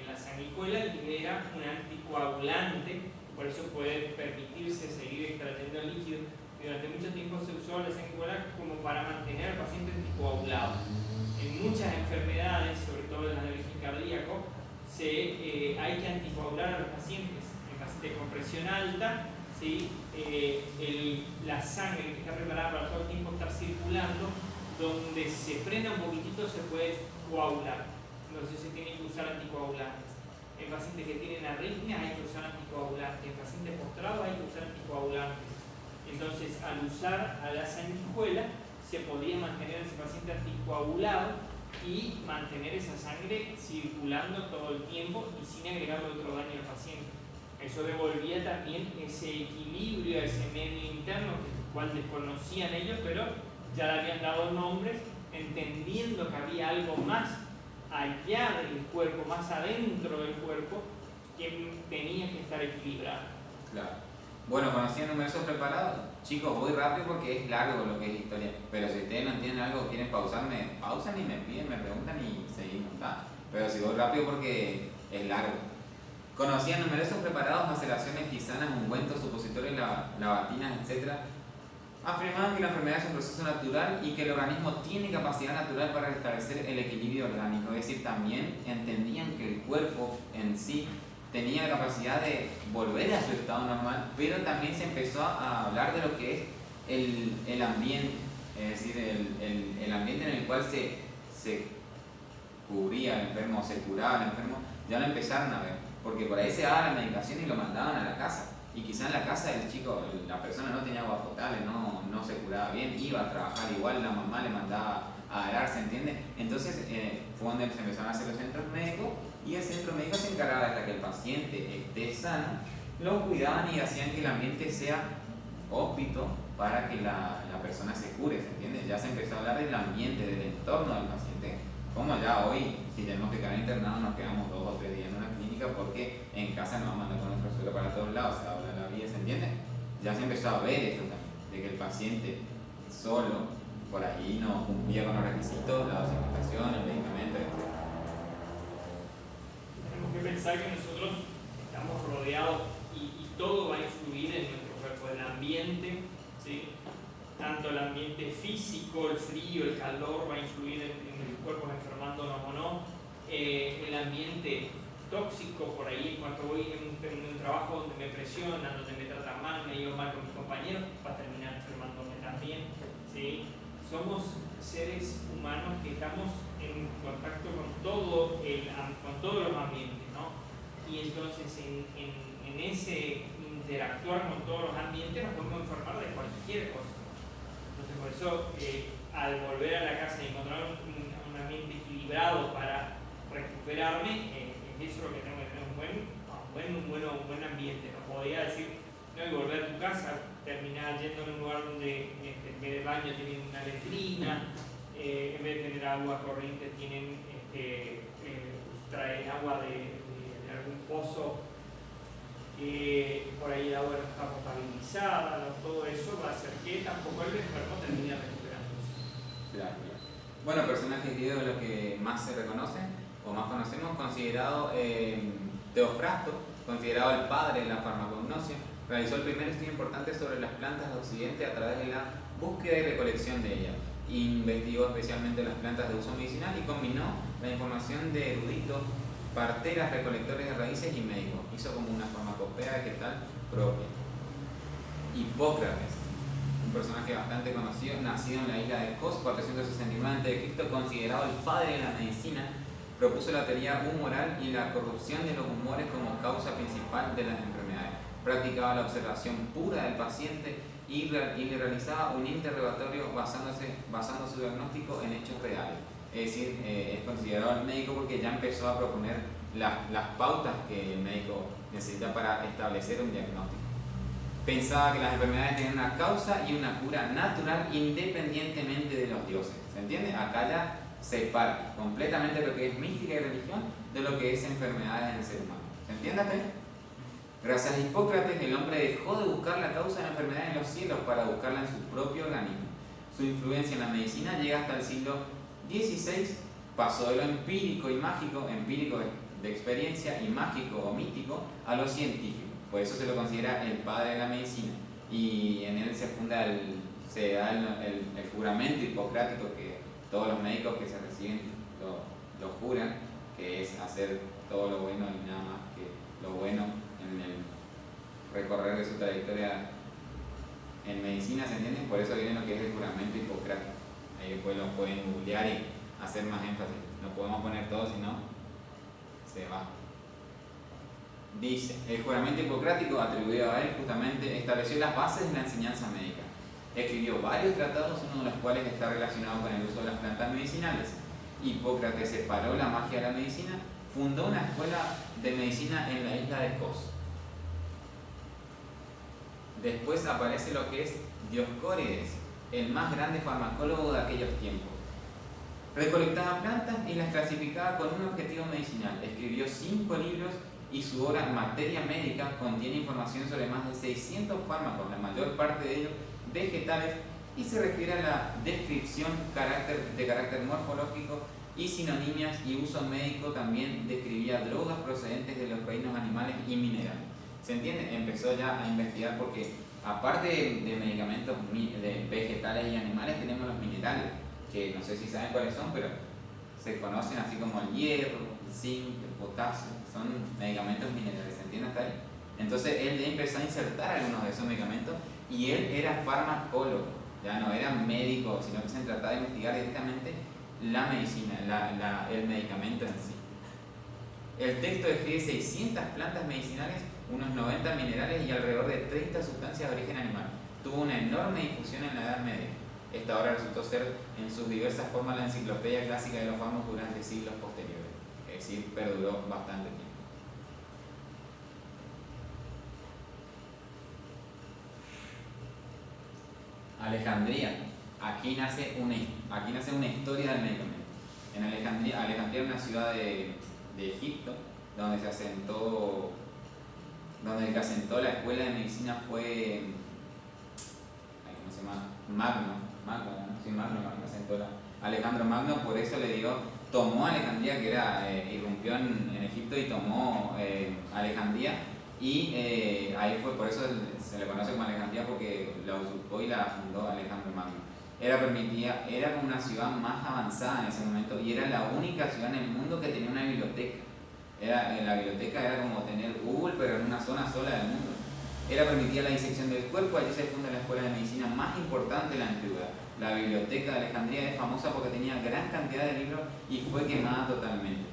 La sanguijuela libera un anticoagulante, por eso puede permitirse seguir extrayendo el líquido. Durante mucho tiempo se usó la sanguijuela como para mantener al paciente anticoagulado. En muchas enfermedades, sobre todo en las de origen cardíaco, hay que anticoagular a los pacientes. En pacientes con presión alta, ¿sí?, la sangre que está preparada para todo el tiempo estar circulando, donde se frena un poquitito se puede coagular. Entonces se tiene que usar anticoagulantes. En pacientes que tienen arritmia hay que usar anticoagulantes. En pacientes postrados hay que usar anticoagulantes. Entonces, al usar a la sanguijuela, se podía mantener ese paciente anticoagulado y mantener esa sangre circulando todo el tiempo y sin agregar otro daño al paciente. Eso devolvía también ese equilibrio a ese medio interno, el cual desconocían ellos, pero ya le habían dado nombres, entendiendo que había algo más allá del cuerpo, más adentro del cuerpo, que tenía que estar equilibrado. Claro. Bueno, conocían numerosos preparados. Chicos, voy rápido porque es largo lo que es historia. Pero si ustedes no entienden algo, quieren pausarme, pausan y me piden, me preguntan y seguimos, ¿está? Pero si voy rápido porque es largo. Conocían numerosos preparados, maceraciones, tisanas, ungüentos, supositorios, lavatinas, etc. Afirmaban que la enfermedad es un proceso natural y que el organismo tiene capacidad natural para restablecer el equilibrio orgánico. Es decir, también entendían que el cuerpo en sí tenía la capacidad de volver a su estado normal, pero también se empezó a hablar de lo que es el ambiente, es decir, el ambiente en el cual se cubría el enfermo, se curaba el enfermo, ya lo empezaron a ver, porque por ahí se daba la medicación y lo mandaban a la casa, y quizás en la casa del chico, la persona no tenía agua potable, no se curaba bien, iba a trabajar igual, la mamá le mandaba a arar, ¿se entiende? Entonces fue donde se empezaron a hacer los centros médicos, y el centro médico se encargaba hasta que el paciente esté sano, lo cuidaban y hacían que el ambiente sea hóspito para que la persona se cure, ¿se entiende? Ya se empezó a hablar del ambiente, del entorno del paciente, como ya hoy, si tenemos que quedar internados, nos quedamos 2 o 3 días en una clínica porque en casa nos vamos a mandar con nuestro suelo para todos lados, se habla de la vida, ¿se entiende? Ya se empezó a ver esto también, de que el paciente solo por ahí no cumplía con los requisitos, la dosificación, el medicamento, etc. Tenemos que pensar que nosotros estamos rodeados y todo va a influir en nuestro cuerpo, el ambiente, ¿sí? Tanto el ambiente físico, el frío, el calor va a influir en el cuerpo enfermándonos o no, el ambiente tóxico por ahí, en cuanto voy en un trabajo donde me presionan, donde me tratan mal, me llevo mal con mis compañeros, va a terminar enfermándome también, ¿sí? Somos seres humanos que estamos en contacto con todos los ambientes, ¿no? Y entonces en ese interactuar con todos los ambientes nos podemos enfermar de cualquier cosa. Entonces por eso al volver a la casa y encontrar un ambiente equilibrado para recuperarme, es eso lo que tengo que tener, un buen ambiente. No podría decir, no, y volver a tu casa, terminar yendo a un lugar donde en vez de baño tienen una letrina, en vez de tener agua corriente traen agua de algún pozo, por ahí el agua no está potabilizada, ¿no? Todo eso va a hacer que tampoco el enfermo termine recuperándose. Claro. Bueno, personajes griegos de los que más se reconocen o más conocemos, considerado Teofrasto, considerado el padre de la farmacognosia, realizó el primer estudio importante sobre las plantas de Occidente a través de la búsqueda y recolección de ellas. Investigó especialmente las plantas de uso medicinal y combinó la información de eruditos, parteras, recolectores de raíces y médicos. Hizo como una farmacopea vegetal propia. Hipócrates, un personaje bastante conocido, nacido en la isla de Kos, 469 a.C., considerado el padre de la medicina, propuso la teoría humoral y la corrupción de los humores como causa principal de las enfermedades. Practicaba la observación pura del paciente y le realizaba un interrogatorio basando su diagnóstico en hechos reales. Es decir, es considerado el médico porque ya empezó a proponer las pautas que el médico necesita para establecer un diagnóstico. Pensaba que las enfermedades tenían una causa y una cura natural independientemente de los dioses. ¿Se entiende? Acá ya separa completamente lo que es mística y religión de lo que es enfermedades en el ser humano. ¿Se entiende hasta ahí? Gracias a Hipócrates, el hombre dejó de buscar la causa de la enfermedad en los cielos para buscarla en su propio organismo. Su influencia en la medicina llega hasta el siglo XVI, pasó de lo empírico y mágico, empírico de experiencia y mágico o mítico, a lo científico. Por eso se lo considera el padre de la medicina. Y en él se da el juramento hipocrático que todos los médicos que se reciben lo juran, que es hacer todo lo bueno y nada más que lo bueno en el recorrer de su trayectoria en medicina, ¿se entiende? Por eso viene lo que es el juramento hipocrático. Ahí después lo pueden googlear y hacer más énfasis. No podemos poner todo, si no se va. Dice, el juramento hipocrático atribuido a él justamente estableció las bases de la enseñanza médica. Escribió varios tratados, uno de los cuales está relacionado con el uso de las plantas medicinales. Hipócrates separó la magia de la medicina, fundó una escuela de medicina en la isla de Kos. Después aparece lo que es Dioscórides, el más grande farmacólogo de aquellos tiempos. Recolectaba plantas y las clasificaba con un objetivo medicinal. Escribió 5 libros y su obra Materia Médica contiene información sobre más de 600 fármacos, la mayor parte de ellos vegetales, y se refiere a la descripción de carácter morfológico y sinonimias y uso médico. También describía drogas procedentes de los reinos animales y minerales. ¿Se entiende? Empezó ya a investigar porque aparte de medicamentos de vegetales y animales tenemos los minerales, que no sé si saben cuáles son, pero se conocen así como el hierro, el zinc, el potasio, son medicamentos minerales, ¿se entiende hasta ahí? Entonces él ya empezó a insertar algunos de esos medicamentos y él era farmacólogo, ya no era médico, sino que se trataba de investigar directamente la medicina, el medicamento en sí. El texto describe 600 plantas medicinales, unos 90 minerales y alrededor de 30 sustancias de origen animal. Tuvo una enorme difusión en la Edad Media. Esta obra resultó ser en sus diversas formas la enciclopedia clásica de los fármacos durante siglos posteriores, es decir, perduró bastante tiempo. Alejandría, aquí nace una historia del medicamento. En Alejandría era una ciudad de Egipto, donde el que asentó la escuela de medicina fue, ¿cómo se llama? Alejandro Magno. Por eso tomó Alejandría, que irrumpió en Egipto y tomó Alejandría, y ahí fue, por eso se le conoce como Alejandría, porque la usurpó y la fundó Alejandro Magno. Era como una ciudad más avanzada en ese momento y era la única ciudad en el mundo que tenía una biblioteca. La biblioteca era como tener Google, pero en una zona sola del mundo. Permitía la disección del cuerpo. Allí se funda la escuela de medicina más importante de la antigüedad. La biblioteca de Alejandría es famosa porque tenía gran cantidad de libros y fue quemada totalmente.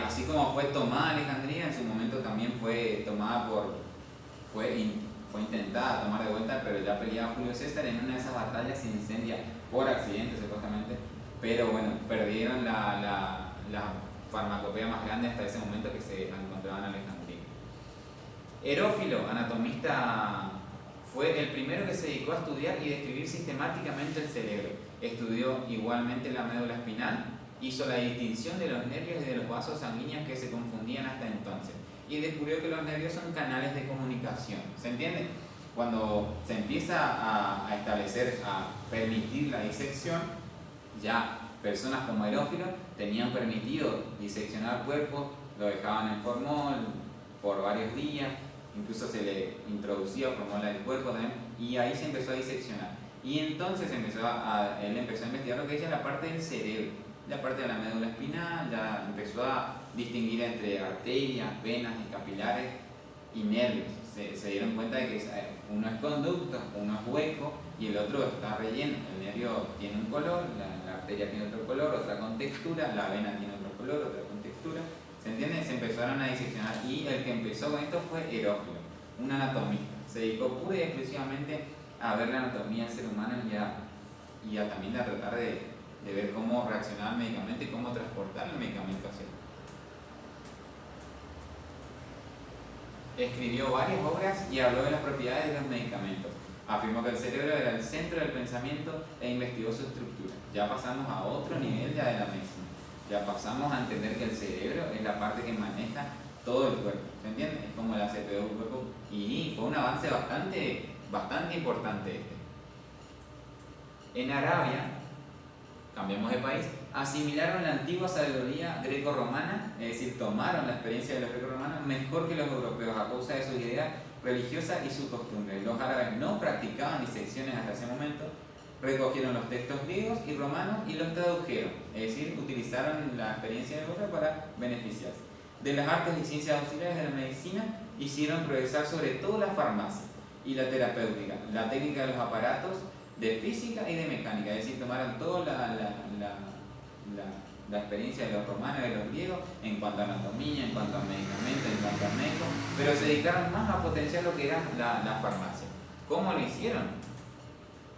Así como fue tomada Alejandría, en su momento también fue intentada tomar de vuelta, pero ya peleaba Julio César en una de esas batallas, se incendia por accidente supuestamente, pero bueno, perdieron la farmacopea más grande hasta ese momento que se encontraba en Alejandría. Herófilo, anatomista, fue el primero que se dedicó a estudiar y describir sistemáticamente el cerebro. Estudió igualmente la médula espinal, hizo la distinción de los nervios y de los vasos sanguíneos que se confundían hasta entonces, y descubrió que los nervios son canales de comunicación. ¿Se entiende? Cuando se empieza a establecer, a permitir la disección, ya personas como Herófilo tenían permitido diseccionar cuerpos lo dejaban en formol por varios días, incluso se le introducía formol al cuerpo también, y ahí se empezó a diseccionar. Y entonces él empezó a investigar lo que es la parte del cerebro, la parte de la médula espinal, ya empezó a distinguir entre arterias, venas y capilares y nervios. Se dieron cuenta de que uno es conducto, uno es hueco y el otro está relleno. El nervio tiene un color, la arteria tiene otro color, otra contextura, la vena tiene otro color, otra contextura. ¿Se entiende? Se empezaron a diseccionar y el que empezó con esto fue Herófilo, un anatomista. Se dedicó pura y exclusivamente a ver la anatomía del ser humano y a también a tratar de ver cómo reaccionaba el medicamento y cómo transportar el medicamento hacia él. Escribió varias obras y habló de las propiedades de los medicamentos. Afirmó que el cerebro era el centro del pensamiento e investigó su estructura. Ya pasamos a otro nivel ya de la medicina. Ya pasamos a entender que el cerebro es la parte que maneja todo el cuerpo. ¿Se entiende? Es como la CPU del cuerpo. Y fue un avance bastante importante este. En Arabia, cambiamos de país, asimilaron la antigua sabiduría greco-romana, es decir, tomaron la experiencia de los greco-romanos mejor que los europeos a causa de sus ideas religiosas y sus costumbres. Los árabes no practicaban disecciones hasta ese momento, recogieron los textos griegos y romanos y los tradujeron, es decir, utilizaron la experiencia de Europa para beneficiarse. De las artes y ciencias auxiliares de la medicina hicieron progresar sobre todo la farmacia y la terapéutica, la técnica de los aparatos de física y de mecánica, es decir, tomaron toda la experiencia de los romanos y de los griegos en cuanto a anatomía, en cuanto a medicamentos, en cuanto a médicos, pero se dedicaron más a potenciar lo que era la farmacia. ¿Cómo lo hicieron?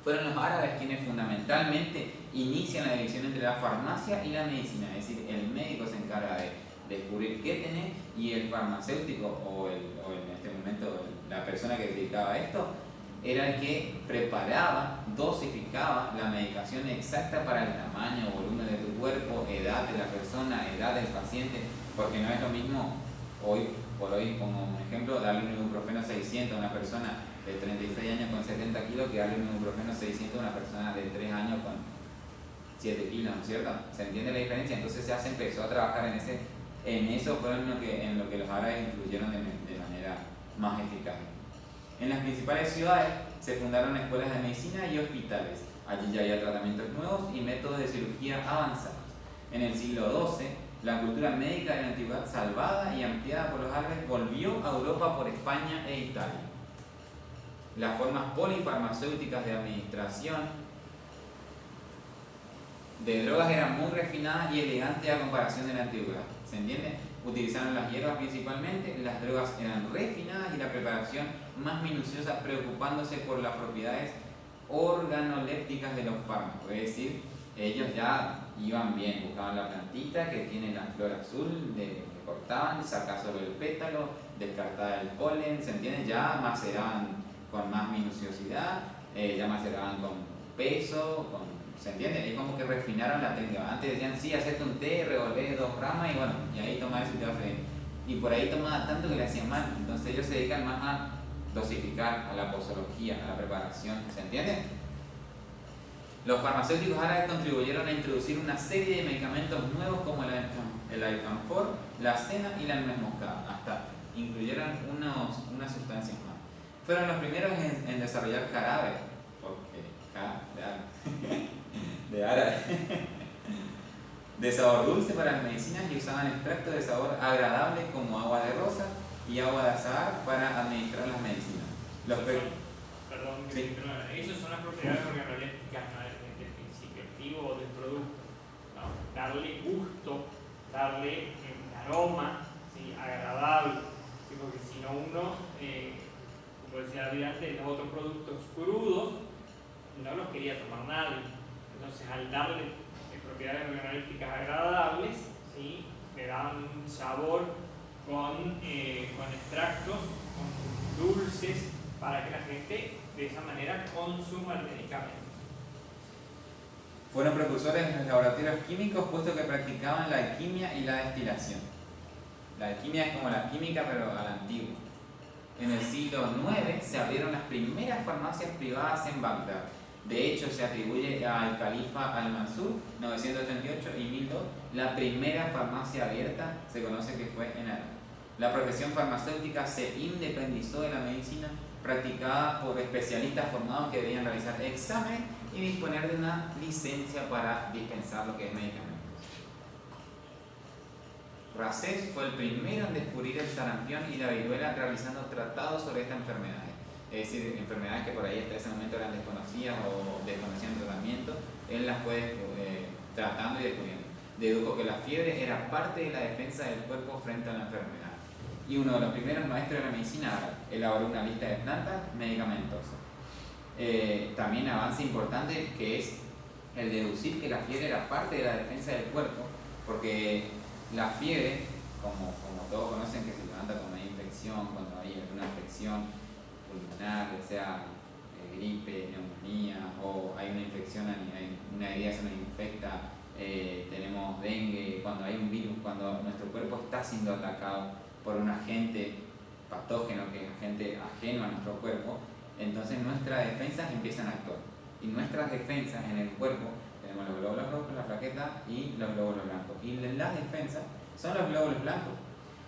Fueron los árabes quienes fundamentalmente inician la división entre la farmacia y la medicina, es decir, el médico se encarga de descubrir qué tenés y el farmacéutico o en este momento la persona que se dedicaba a esto era el que preparaba, dosificaba la medicación exacta para el tamaño, volumen de tu cuerpo, edad de la persona, edad del paciente, porque no es lo mismo hoy por hoy, como un ejemplo, darle un ibuprofeno 600 a una persona de 36 años con 70 kilos que darle un ibuprofeno 600 a una persona de 3 años con 7 kilos, ¿no es cierto? ¿Se entiende la diferencia? Entonces ya se empezó a trabajar en eso fue en lo que los árabes influyeron de manera más eficaz. En las principales ciudades se fundaron escuelas de medicina y hospitales. Allí ya había tratamientos nuevos y métodos de cirugía avanzados. En el siglo XII, la cultura médica de la antigüedad, salvada y ampliada por los árabes, volvió a Europa por España e Italia. Las formas polifarmacéuticas de administración de drogas eran muy refinadas y elegantes a comparación de la antigüedad. ¿Se entiende? Utilizaron las hierbas principalmente, las drogas eran refinadas y la preparación más minuciosa, preocupándose por las propiedades organolépticas de los fármacos. Es decir, ellos ya iban bien, buscaban la plantita que tiene la flor azul, cortaban, sacaban solo el pétalo, descartaban el polen, ¿se entiende? Ya maceraban con más minuciosidad, ya maceraban con peso, ¿se entiende? Es como que refinaron la técnica. Antes decían, sí, hacerte un té, revolver 2 ramas y bueno, y ahí tomar eso y te va a hacer. Y por ahí tomaba tanto que le hacían mal. Entonces ellos se dedican más a dosificar, a la posología, a la preparación, ¿se entiende? Los farmacéuticos árabes contribuyeron a introducir una serie de medicamentos nuevos como el alcanfor, la cena y la nuez moscada. Hasta incluyeron unas sustancias más. Fueron los primeros en desarrollar jarabe, porque de árabe, de sabor dulce para las medicinas y usaban extractos de sabor agradable como agua de rosa y agua de azahar para administrar las medicinas. Sí. Esas son las propiedades organolépticas, ¿no? Del principio activo del producto, ¿no? Darle gusto, darle aroma, ¿sí? Agradable, ¿sí? Porque si no uno, como decía antes, los otros productos crudos no los quería tomar nadie. Entonces al darle propiedades organolépticas agradables, ¿sí? Le daban un sabor con extractos, con dulces, para que la gente de esa manera consuma el medicamento. Fueron precursores en los laboratorios químicos, puesto que practicaban la alquimia y la destilación. La alquimia es como la química, pero a la antigua. En el siglo IX se abrieron las primeras farmacias privadas en Bagdad De hecho, se atribuye al califa Al-Mansur, 988 y 1002, la primera farmacia abierta se conoce que fue en Arabia. La profesión farmacéutica se independizó de la medicina, practicada por especialistas formados que debían realizar exámenes y disponer de una licencia para dispensar lo que es medicamentos. Racés fue el primero en descubrir el sarampión y la viruela realizando tratados sobre estas enfermedades. Es decir, enfermedades que por ahí hasta ese momento eran desconocidas o desconocían el tratamiento, él las fue tratando y descubriendo. Dedujo que la fiebre era parte de la defensa del cuerpo frente a la enfermedad. Y uno de los primeros maestros de la medicina árabe elaboró una lista de plantas medicamentos. También avance importante que es el deducir que la fiebre era parte de la defensa del cuerpo, porque la fiebre, como todos conocen, que se levanta con una infección, cuando hay alguna afección pulmonar, ya sea gripe, neumonía, o hay una infección, hay una herida se nos infecta, tenemos dengue, cuando hay un virus, cuando nuestro cuerpo está siendo atacado por un agente patógeno, que es agente ajeno a nuestro cuerpo, entonces nuestras defensas empiezan a actuar. Y nuestras defensas en el cuerpo, tenemos los glóbulos rojos, la plaqueta y los glóbulos blancos. Y las defensas son los glóbulos blancos.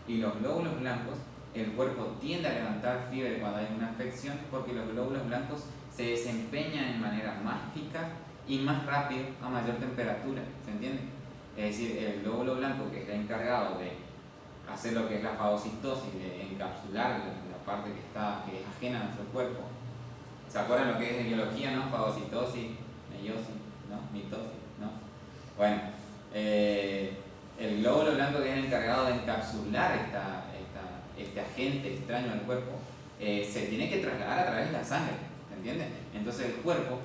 Y los glóbulos blancos, el cuerpo tiende a levantar fiebre cuando hay una afección porque los glóbulos blancos se desempeñan de manera más eficaz y más rápido a mayor temperatura. ¿Se entiende? Es decir, el glóbulo blanco, que está encargado de hacer lo que es la fagocitosis, de encapsular la parte que es ajena a nuestro cuerpo. ¿Se acuerdan lo que es de biología, no? Fagocitosis, meiosis, ¿no? Mitosis, ¿no? Bueno, el glóbulo blanco, que es el encargado de encapsular este agente extraño al cuerpo, se tiene que trasladar a través de la sangre, ¿se entiende? Entonces el cuerpo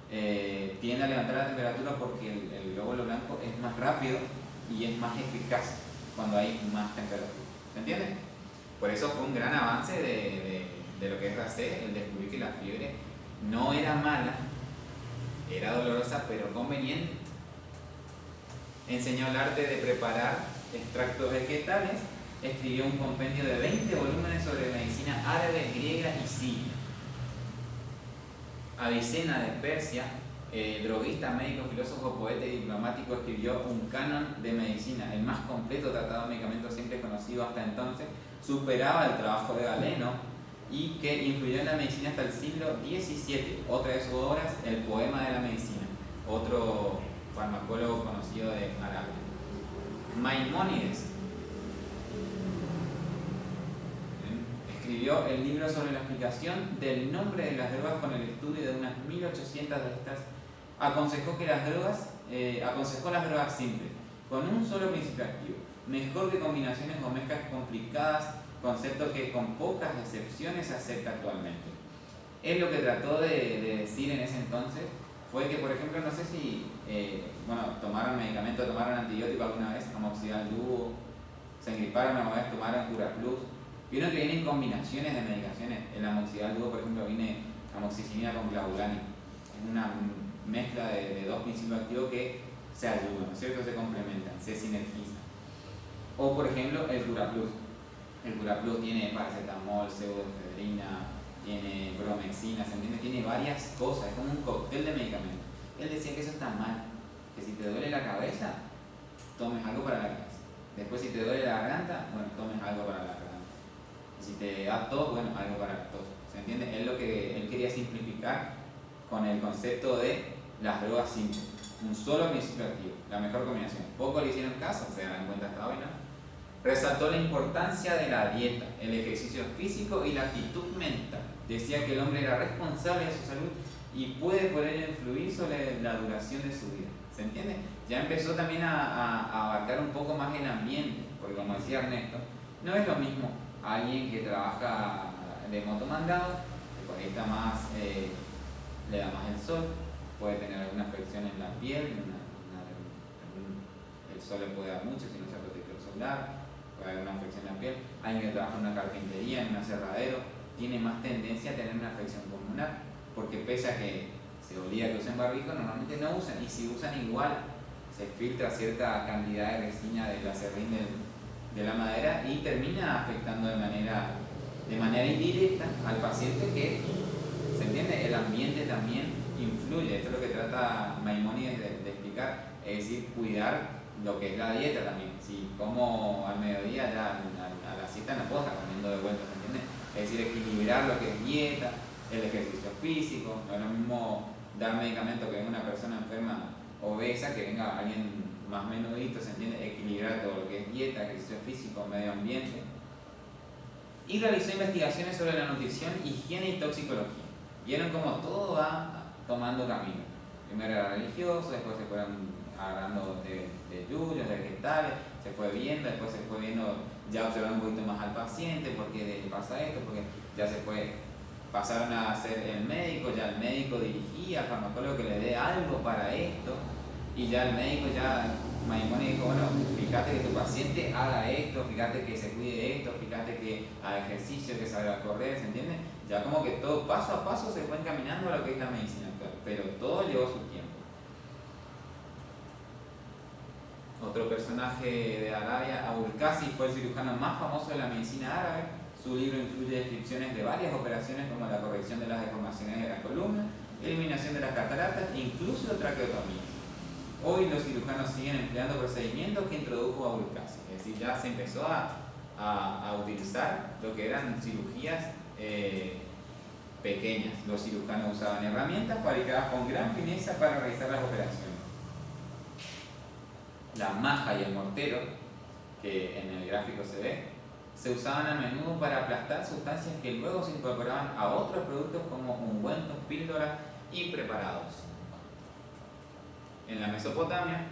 tiende a levantar la temperatura porque el glóbulo blanco es más rápido y es más eficaz cuando hay más temperatura, ¿se entiende? Por eso fue un gran avance de lo que es Racés, el descubrir que la fiebre no era mala, era dolorosa, pero conveniente. Enseñó el arte de preparar extractos vegetales, escribió un compendio de 20 volúmenes sobre medicina árabe, griega y siria. Avicena de Persia, droguista, médico, filósofo, poeta y diplomático, escribió un canon de medicina, el más completo tratado de medicamentos siempre conocido hasta entonces. Superaba el trabajo de Galeno y que influyó en la medicina hasta el siglo XVII. Otra de sus obras, El poema de la medicina, otro farmacólogo conocido de Arabia. Maimónides escribió el libro sobre la explicación del nombre de las drogas con el estudio de unas 1800 de estas. Aconsejó las drogas simples, con un solo principio activo, mejor que combinaciones o mezclas complicadas, concepto que con pocas excepciones se acepta actualmente. Él lo que trató de decir en ese entonces fue que, por ejemplo, no sé si tomaron medicamentos, tomaron antibióticos alguna vez, amoxicilal dúo, se engriparon una vez, tomaron Curaplus. Vieron que vienen combinaciones de medicaciones. El amoxicilal dúo, por ejemplo, viene amoxicilina con clavulani. Es una mezcla de dos principios activos que se ayudan, ¿no es cierto? Se complementan, se sinergizan. O, por ejemplo, el Curaplus. El Curaplus tiene paracetamol, pseudoefedrina, tiene bromexina, ¿se entiende? Tiene varias cosas, es como un cóctel de medicamentos. Él decía que eso está mal, que si te duele la cabeza, tomes algo para la cabeza. Después, si te duele la garganta, bueno, tomes algo para la garganta. Y si te da tos, bueno, algo para la tos. ¿Se entiende? Él quería simplificar con el concepto de las drogas simples. Un solo principio activo, la mejor combinación. Poco le hicieron caso, se dan cuenta hasta hoy, ¿no? Resaltó la importancia de la dieta, el ejercicio físico y la actitud mental. Decía que el hombre era responsable de su salud y puede poder influir sobre la duración de su vida. ¿Se entiende? Ya empezó también a abarcar un poco más el ambiente, porque como decía Ernesto, no es lo mismo alguien que trabaja de motomandado, que por ahí está más, le da más el sol, puede tener alguna afección en la piel, el sol le puede dar mucho si no se protector solar, puede haber una afección en la piel. Alguien que trabaja en una carpintería, en un aserradero, tiene más tendencia a tener una afección pulmonar, porque pese a que se obliga a que usen barbijo, normalmente no usan, y si usan igual, se filtra cierta cantidad de resina del acerrín de la madera y termina afectando de manera indirecta al paciente, que, ¿se entiende? El ambiente también influye influye. Esto es lo que trata Maimónides de explicar, es decir, cuidar lo que es la dieta también. Si como al mediodía, ya a la siesta no puedo estar comiendo de vuelta, ¿se entiende? Es decir, equilibrar lo que es dieta, el ejercicio físico. No es lo mismo dar medicamento que venga una persona enferma obesa, que venga alguien más menudito, ¿se entiende? Equilibrar todo lo que es dieta, ejercicio físico, medio ambiente. Y realizó investigaciones sobre la nutrición, higiene y toxicología. Vieron cómo todo va tomando camino. Primero era religioso, después se fueron agarrando de yuyos, de vegetales, se fue viendo, después se fue viendo, ya observando un poquito más al paciente, por qué le pasa esto, porque ya pasaron a ser el médico, ya el médico dirigía al farmacólogo que le dé algo para esto, y ya el médico, Maimónides dijo, bueno, fíjate que tu paciente haga esto, fíjate que se cuide de esto, fíjate que haga ejercicio, que salga a correr, ¿se entiende? Ya como que todo paso a paso se fue encaminando a lo que es la medicina actual, pero todo llevó su tiempo. Otro personaje de Arabia, Abulcasi, fue el cirujano más famoso de la medicina árabe. Su libro incluye descripciones de varias operaciones como la corrección de las deformaciones de la columna, eliminación de las cataratas e incluso traqueotomías. Hoy los cirujanos siguen empleando procedimientos que introdujo Abulcasi, es decir, ya se empezó a utilizar lo que eran cirugías pequeñas. Los cirujanos usaban herramientas fabricadas con gran fineza para realizar las operaciones. La maja y el mortero, que en el gráfico se ve, se usaban a menudo para aplastar sustancias que luego se incorporaban a otros productos como ungüentos, píldoras y preparados. En la Mesopotamia,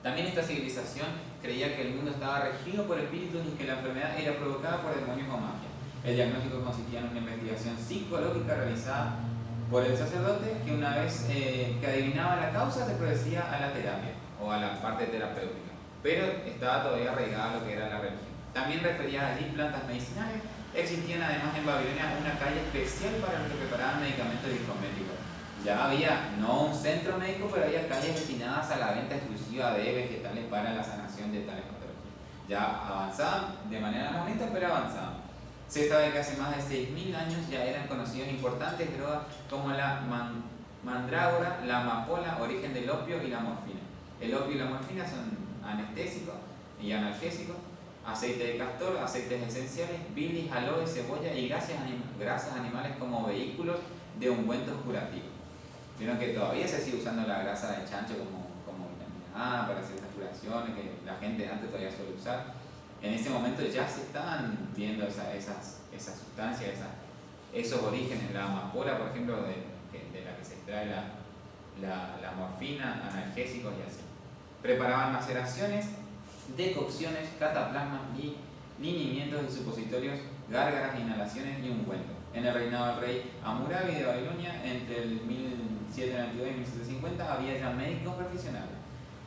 también esta civilización creía que el mundo estaba regido por espíritus y que la enfermedad era provocada por demonios o magia. El diagnóstico consistía en una investigación psicológica realizada por el sacerdote que una vez que adivinaba la causa se procedía a la terapia o a la parte terapéutica, pero estaba todavía arraigada a lo que era la religión. También refería allí plantas medicinales. Existían además en Babilonia una calle especial para los que preparaban medicamentos discométricos. Ya había, no un centro médico, pero había calles destinadas a la venta exclusiva de vegetales para la sanación de tales patologías. Ya avanzaban de manera más lenta, pero avanzaban. Se sabe que hace más de 6.000 años ya eran conocidas importantes drogas como la mandrágora, la amapola, origen del opio y la morfina. El opio y la morfina son anestésicos y analgésicos, aceite de castor, aceites esenciales, bilis, aloe, cebolla y grasas animales como vehículos de ungüentos curativos. Vieron que todavía se sigue usando la grasa de chancho como vitamina A para ciertas curaciones que la gente antes todavía suele usar. En ese momento ya se estaban viendo esas sustancias, esos orígenes. La amapola, por ejemplo, de la que se extrae la morfina, analgésicos y así. Preparaban maceraciones, decocciones, cataplasmas, linimientos de supositorios, gárgaras, inhalaciones y ungüentos. En el reinado del rey Hammurabi de Babilonia, entre el 1792 y 1750, había ya médicos profesionales.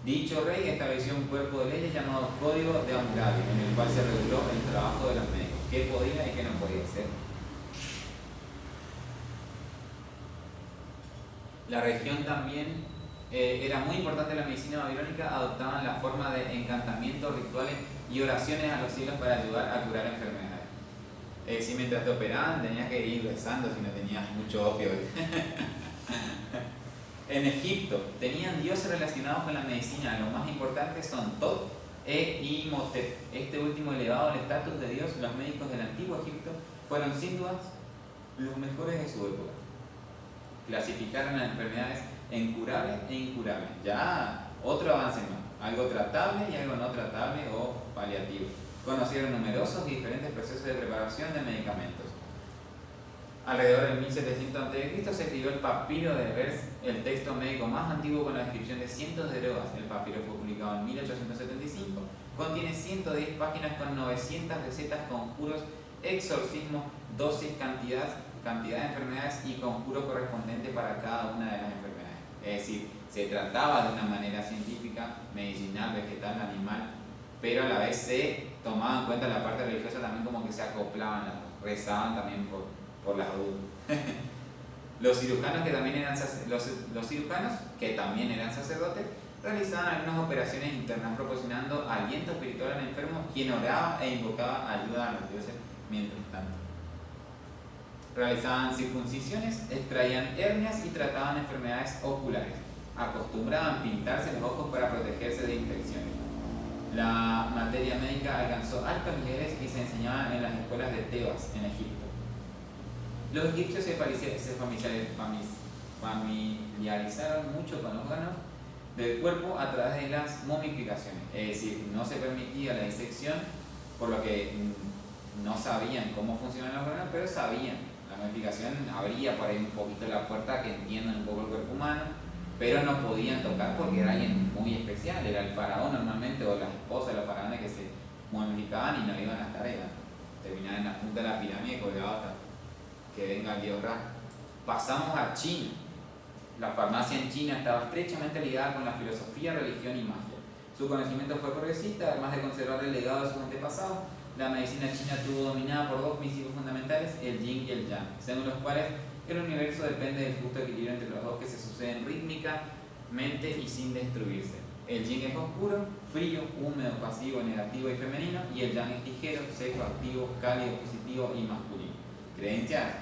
Dicho rey estableció un cuerpo de leyes llamado Código de Hammurabi, en el cual se reguló el trabajo de los médicos, qué podía y qué no podía hacer. La región también era muy importante en la medicina babilónica. Adoptaban la forma de encantamientos, rituales y oraciones a los cielos para ayudar a curar enfermedades. Si mientras te operaban tenías que ir rezando si no tenías mucho opio. En Egipto tenían dioses relacionados con la medicina. Los más importantes son Tot e Imhotep. Este último elevado al estatus de dios. Los médicos del antiguo Egipto fueron sin dudas los mejores de su época. Clasificaron las enfermedades en curables e incurables. Ya otro avance más, algo tratable y algo no tratable o paliativo. Conocieron numerosos y diferentes procesos de preparación de medicamentos. Alrededor del 1700 a.C. se escribió el Papiro de Ebers, el texto médico más antiguo con la descripción de cientos de drogas. El papiro fue publicado en 1875. Contiene 110 páginas con 900 recetas, conjuros, exorcismos, dosis, cantidad de enfermedades y conjuro correspondiente para cada una de las enfermedades. Es decir, se trataba de una manera científica, medicinal, vegetal, animal, pero a la vez se tomaba en cuenta la parte religiosa también, como que se acoplaban, rezaban también por las dudas. Los cirujanos que también eran sacerdotes realizaban algunas operaciones internas proporcionando aliento espiritual al enfermo, quien oraba e invocaba ayuda a los dioses mientras tanto. Realizaban circuncisiones, extraían hernias y trataban enfermedades oculares. Acostumbraban pintarse los ojos para protegerse de infecciones. La materia médica alcanzó altos niveles y se enseñaba en las escuelas de Tebas, en Egipto. Los egipcios se familiarizaron mucho con los órganos del cuerpo a través de las momificaciones, es decir, no se permitía la disección, por lo que no sabían cómo funcionan los órganos, pero sabían. La momificación abría por ahí un poquito la puerta que entiendan un poco el cuerpo humano, pero no podían tocar porque era alguien muy especial, era el faraón normalmente, o las esposas de los faraones que se momificaban y no iban a estar ahí, terminaban en la punta de la pirámide colgado hasta que venga el dios Ra. Pasamos a China. La farmacia en China estaba estrechamente ligada con la filosofía, religión y magia. Su conocimiento fue progresista, además de conservar el legado de sus antepasados. La medicina china estuvo dominada por dos principios fundamentales, el yin y el yang, según los cuales el universo depende del justo equilibrio entre los dos que se suceden rítmicamente y sin destruirse. El yin es oscuro, frío, húmedo, pasivo, negativo y femenino, y el yang es ligero, seco, activo, cálido, positivo y masculino. Creencias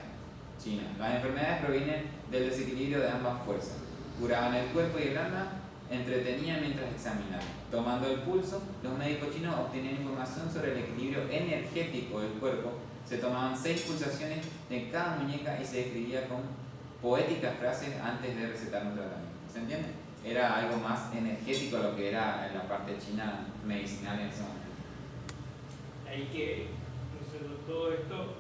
chinas. Las enfermedades provienen del desequilibrio de ambas fuerzas. Curaban el cuerpo y el alma, entretenían mientras examinaban. Tomando el pulso, los médicos chinos obtenían información sobre el equilibrio energético del cuerpo. Se tomaban 6 pulsaciones de cada muñeca y se describía con poéticas frases antes de recetar un tratamiento. ¿Se entiende? Era algo más energético lo que era en la parte china medicinal en ese momento. Ahí que todo esto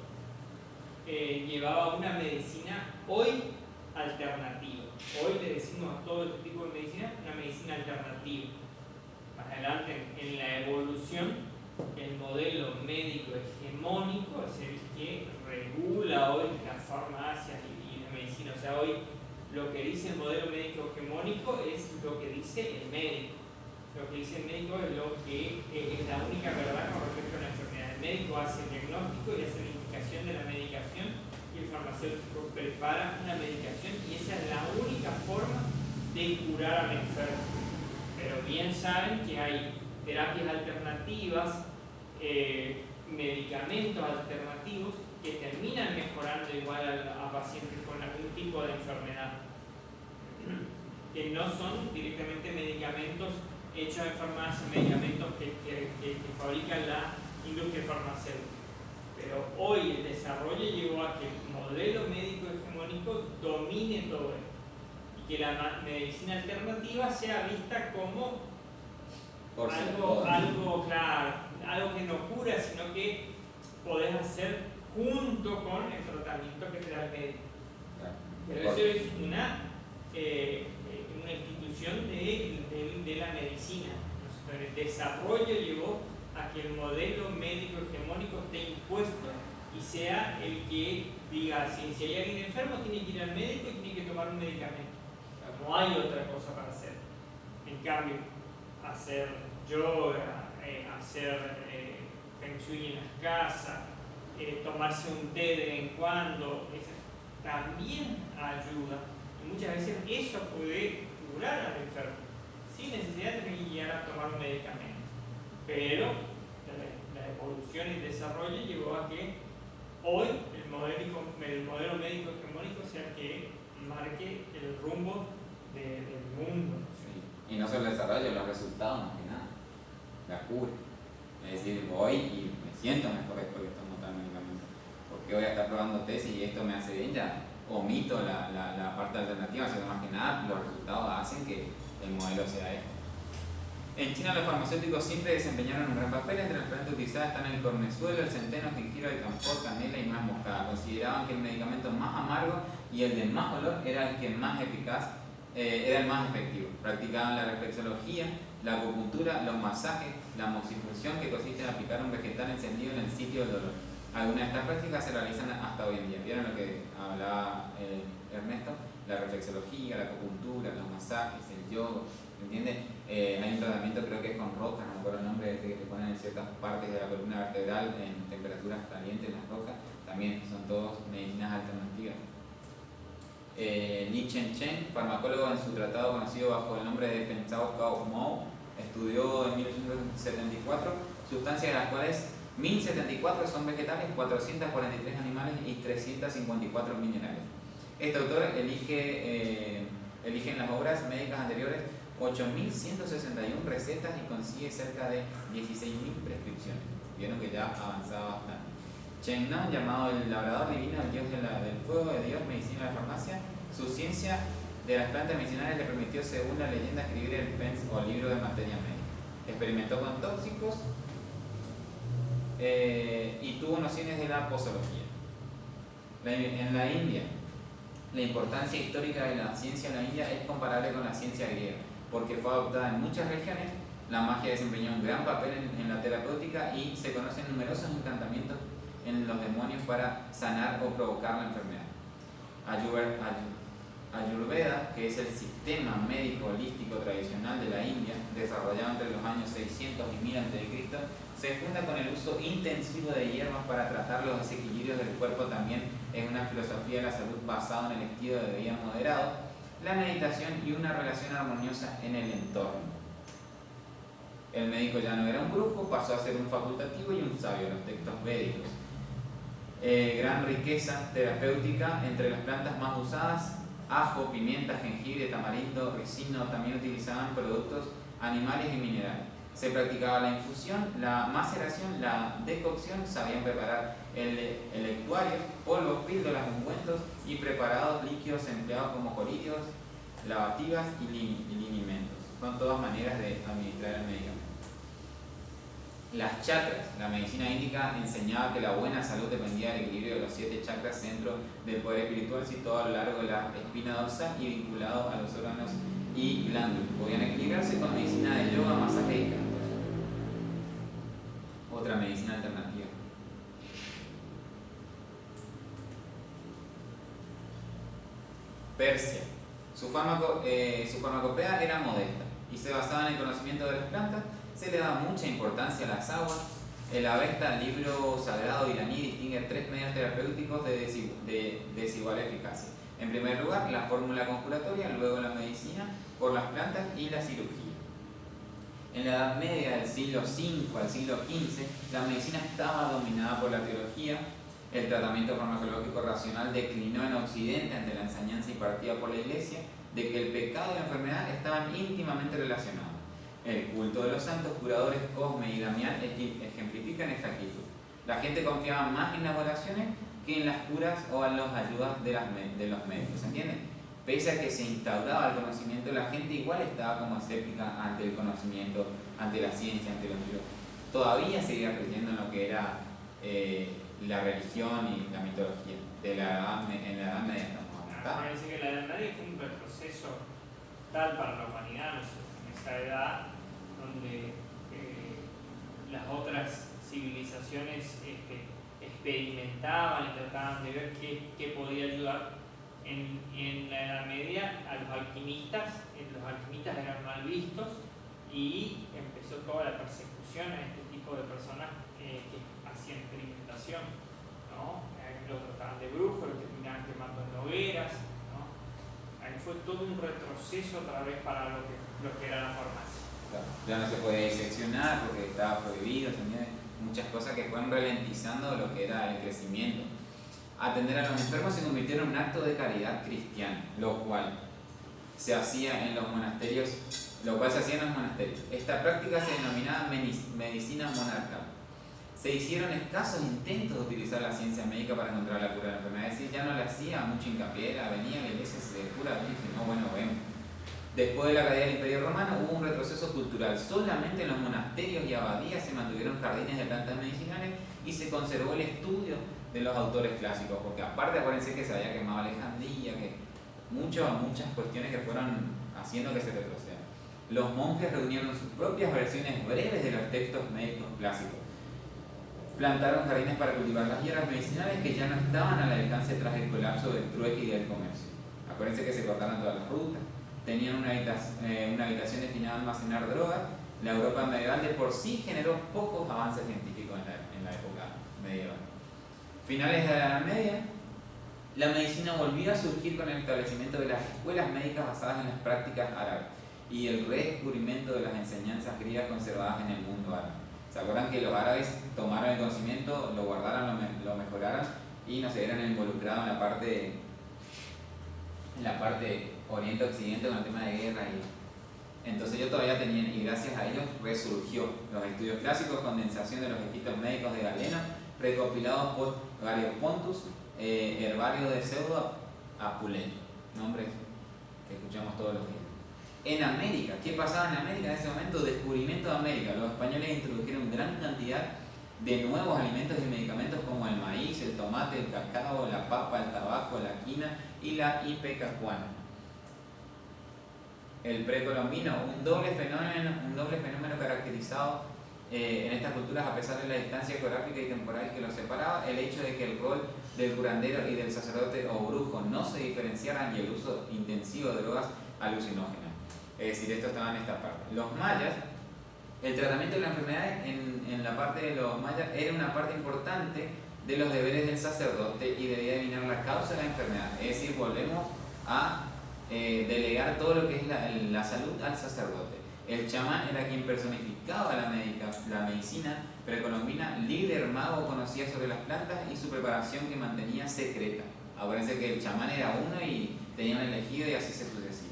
llevaba una medicina hoy alternativa. Hoy le decimos a todo este tipo de medicina una medicina alternativa. Más adelante en la evolución, el modelo médico hegemónico es el que regula hoy las farmacias y la medicina. O sea, hoy lo que dice el modelo médico hegemónico es lo que dice el médico. Lo que dice el médico es lo que es la única verdad con respecto a la enfermedad. El médico hace el diagnóstico y hace la indicación de la medicación, y el farmacéutico prepara una medicación, y esa es la única forma de curar al enfermo. Pero bien saben que hay terapias alternativas, medicamentos alternativos que terminan mejorando igual a pacientes con algún tipo de enfermedad, que no son directamente medicamentos hechos en farmacia, medicamentos que fabrican la industria farmacéutica. Pero hoy el desarrollo llevó a que el modelo médico hegemónico domine todo esto y que la medicina alternativa sea vista como algo claro, algo que no cura, sino que podés hacer junto con el tratamiento que te da el médico. Pero eso es una institución de la medicina. Entonces, el desarrollo llevó a que el modelo médico hegemónico esté impuesto y sea el que diga, si hay alguien enfermo tiene que ir al médico y tiene que tomar un medicamento. No hay otra cosa para hacer. En cambio, hacer yoga, hacer feng shui en las casas, tomarse un té de vez en cuando, también ayuda. Y muchas veces eso puede curar al enfermo, sin necesidad de tener que llegar a tomar un medicamento. Pero la evolución y el desarrollo llevó a que hoy el modelo médico hegemónico sea el que marque el rumbo del mundo. Sí. Y no solo el desarrollo, los resultados más que nada. La cura. Es decir, voy y me siento mejor después que tomo tal medicamento. Porque voy a estar probando test y esto me hace bien, ya omito la parte alternativa, sino más que nada los resultados hacen que el modelo sea esto. En China los farmacéuticos siempre desempeñaron un gran papel. Entre las plantas utilizadas están el cornezuelo, el centeno, el jengibre, el camphor, canela y más moscada. Consideraban que el medicamento más amargo y el de más olor era el que más eficaz, era el más efectivo. Practicaban la reflexología, la acupuntura, los masajes, la moxifusión, que consiste en aplicar un vegetal encendido en el sitio del dolor. Algunas de estas prácticas se realizan hasta hoy en día. ¿Vieron lo que hablaba Ernesto? La reflexología, la acupuntura, los masajes, el yoga. ¿Entiendes? Hay un tratamiento, creo que es con rocas, no me acuerdo el nombre, que te ponen en ciertas partes de la columna vertebral en temperaturas calientes, las rocas. También son todos medicinas alternativas. Li Chen, farmacólogo, en su tratado conocido bajo el nombre de Pensao Cao Mou, estudió en 1874 sustancias de las cuales 1074 son vegetales, 443 animales y 354 minerales. Este autor elige en las obras médicas anteriores 8.161 recetas y consigue cerca de 16.000 prescripciones. Vieron que ya avanzaba bastante. Cheng Nan, llamado el labrador divino, el dios del fuego, de Dios, medicina de la farmacia, su ciencia de las plantas medicinales le permitió, según la leyenda, escribir el Pens o libro de materia médica. Experimentó con tóxicos y tuvo nociones de la posología. En la India, la importancia histórica de la ciencia en la India es comparable con la ciencia griega, porque fue adoptada en muchas regiones. La magia desempeñó un gran papel en la terapéutica y se conocen numerosos encantamientos en los demonios para sanar o provocar la enfermedad. Ayurveda, que es el sistema médico holístico tradicional de la India, desarrollado entre los años 600 y 1000 a.C., se funda con el uso intensivo de hierbas para tratar los desequilibrios del cuerpo. También es una filosofía de la salud basada en el estilo de vida moderado, la meditación y una relación armoniosa en el entorno. El médico ya no era un brujo, pasó a ser un facultativo y un sabio, los textos védicos. Gran riqueza terapéutica entre las plantas más usadas: ajo, pimienta, jengibre, tamarindo, ricino. También utilizaban productos animales y minerales. Se practicaba la infusión, la maceración, la decocción. Sabían preparar el electuario, polvos, píldoras, ungüentos y preparados líquidos empleados como colidios, lavativas y linimentos. Son todas maneras de administrar el medicamento. Las chakras. La medicina índica enseñaba que la buena salud dependía del equilibrio de los 7 chakras, centro del poder espiritual, situado a lo largo de la espina dorsal y vinculado a los órganos y glándulas. Podían equilibrarse con medicina de yoga, masaje y cantos. Otra medicina alternativa. Persia. Su farmacopea era modesta y se basaba en el conocimiento de las plantas. Se le daba mucha importancia a las aguas. El Avesta, el libro sagrado iraní, distingue 3 medios terapéuticos de desigual eficacia. En primer lugar, la fórmula conjuratoria, luego la medicina por las plantas y la cirugía. En la Edad Media, del siglo V al siglo XV, la medicina estaba dominada por la teología. El tratamiento farmacológico racional declinó en Occidente ante la enseñanza impartida por la Iglesia de que el pecado y la enfermedad estaban íntimamente relacionados. El culto de los santos curadores Cosme y Damián ejemplifican esta actitud. La gente confiaba más en las oraciones que en las curas o en las ayudas de los médicos, ¿se entiende? Pese a que se instauraba el conocimiento, la gente igual estaba como escéptica ante el conocimiento, ante la ciencia, ante los libros. Todavía seguía creyendo en lo que era la religión y la mitología en la Edad Media. Parece que la Edad Media fue un retroceso tal para la humanidad, ¿no? En esa edad donde las otras civilizaciones experimentaban y trataban de ver qué podía ayudar. En la Edad Media a los alquimistas eran mal vistos y empezó toda la persecución a este tipo de personas que hacían experimentación, ¿no? Los trataban de brujos, los terminaban quemando en hogueras, ¿no? Ahí fue todo un retroceso otra vez para lo que era la farmacia. Claro, ya no se podía diseccionar porque estaba prohibido, también muchas cosas que fueron ralentizando lo que era el crecimiento. Atender a los enfermos se convirtió en un acto de caridad cristiana, lo cual se hacía en los monasterios. Esta práctica se denominaba medicina monarcal. Se hicieron escasos intentos de utilizar la ciencia médica para encontrar la cura de la enfermedad. Es decir, ya no le hacía mucho hincapié, venía a la iglesia, se cura, y dice, no, bueno, vemos. Después de la caída del Imperio Romano hubo un retroceso cultural. Solamente en los monasterios y abadías se mantuvieron jardines de plantas medicinales y se conservó el estudio de los autores clásicos, porque aparte acuérdense que se había quemado Alejandría, que muchas cuestiones que fueron haciendo que se retroceda. Los monjes reunieron sus propias versiones breves de los textos médicos clásicos. Plantaron jardines para cultivar las hierbas medicinales que ya no estaban al alcance tras el colapso del trueque y del comercio. Acuérdense que se cortaron todas las rutas. Tenían una habitación destinada a almacenar drogas. La Europa medieval de por sí generó pocos avances científicos en la época medieval. Finales de la Edad Media, la medicina volvió a surgir con el establecimiento de las escuelas médicas basadas en las prácticas árabes y el redescubrimiento de las enseñanzas griegas conservadas en el mundo árabe. ¿Se acuerdan que los árabes tomaron el conocimiento, lo guardaron, lo mejoraron y no se vieron involucrados en la parte Oriente-Occidente con el tema de guerra? Entonces ellos todavía tenían, y gracias a ellos resurgió los estudios clásicos, condensación de los escritos médicos de Galeno, recopilados por Gario Pontus, herbario de Pseudo Apuleyo, nombres que escuchamos todos los días. En América, ¿qué pasaba en América en ese momento? Descubrimiento de América. Los españoles introdujeron gran cantidad de nuevos alimentos y medicamentos como el maíz, el tomate, el cacao, la papa, el tabaco, la quina y la ipecacuana. El precolombino, un doble fenómeno caracterizado en estas culturas, a pesar de la distancia geográfica y temporal que los separaba, el hecho de que el rol del curandero y del sacerdote o brujo no se diferenciaran y el uso intensivo de drogas alucinógenas. Es decir, esto estaba en esta parte. Los mayas, el tratamiento de la enfermedad en la parte de los mayas era una parte importante de los deberes del sacerdote y debía adivinar la causa de la enfermedad. Es decir, volvemos a delegar todo lo que es la salud al sacerdote. El chamán era quien personificaba la medicina precolombina, líder mago conocía sobre las plantas y su preparación que mantenía secreta. Acuérdense que el chamán era uno y tenía un elegido y así se sucesía.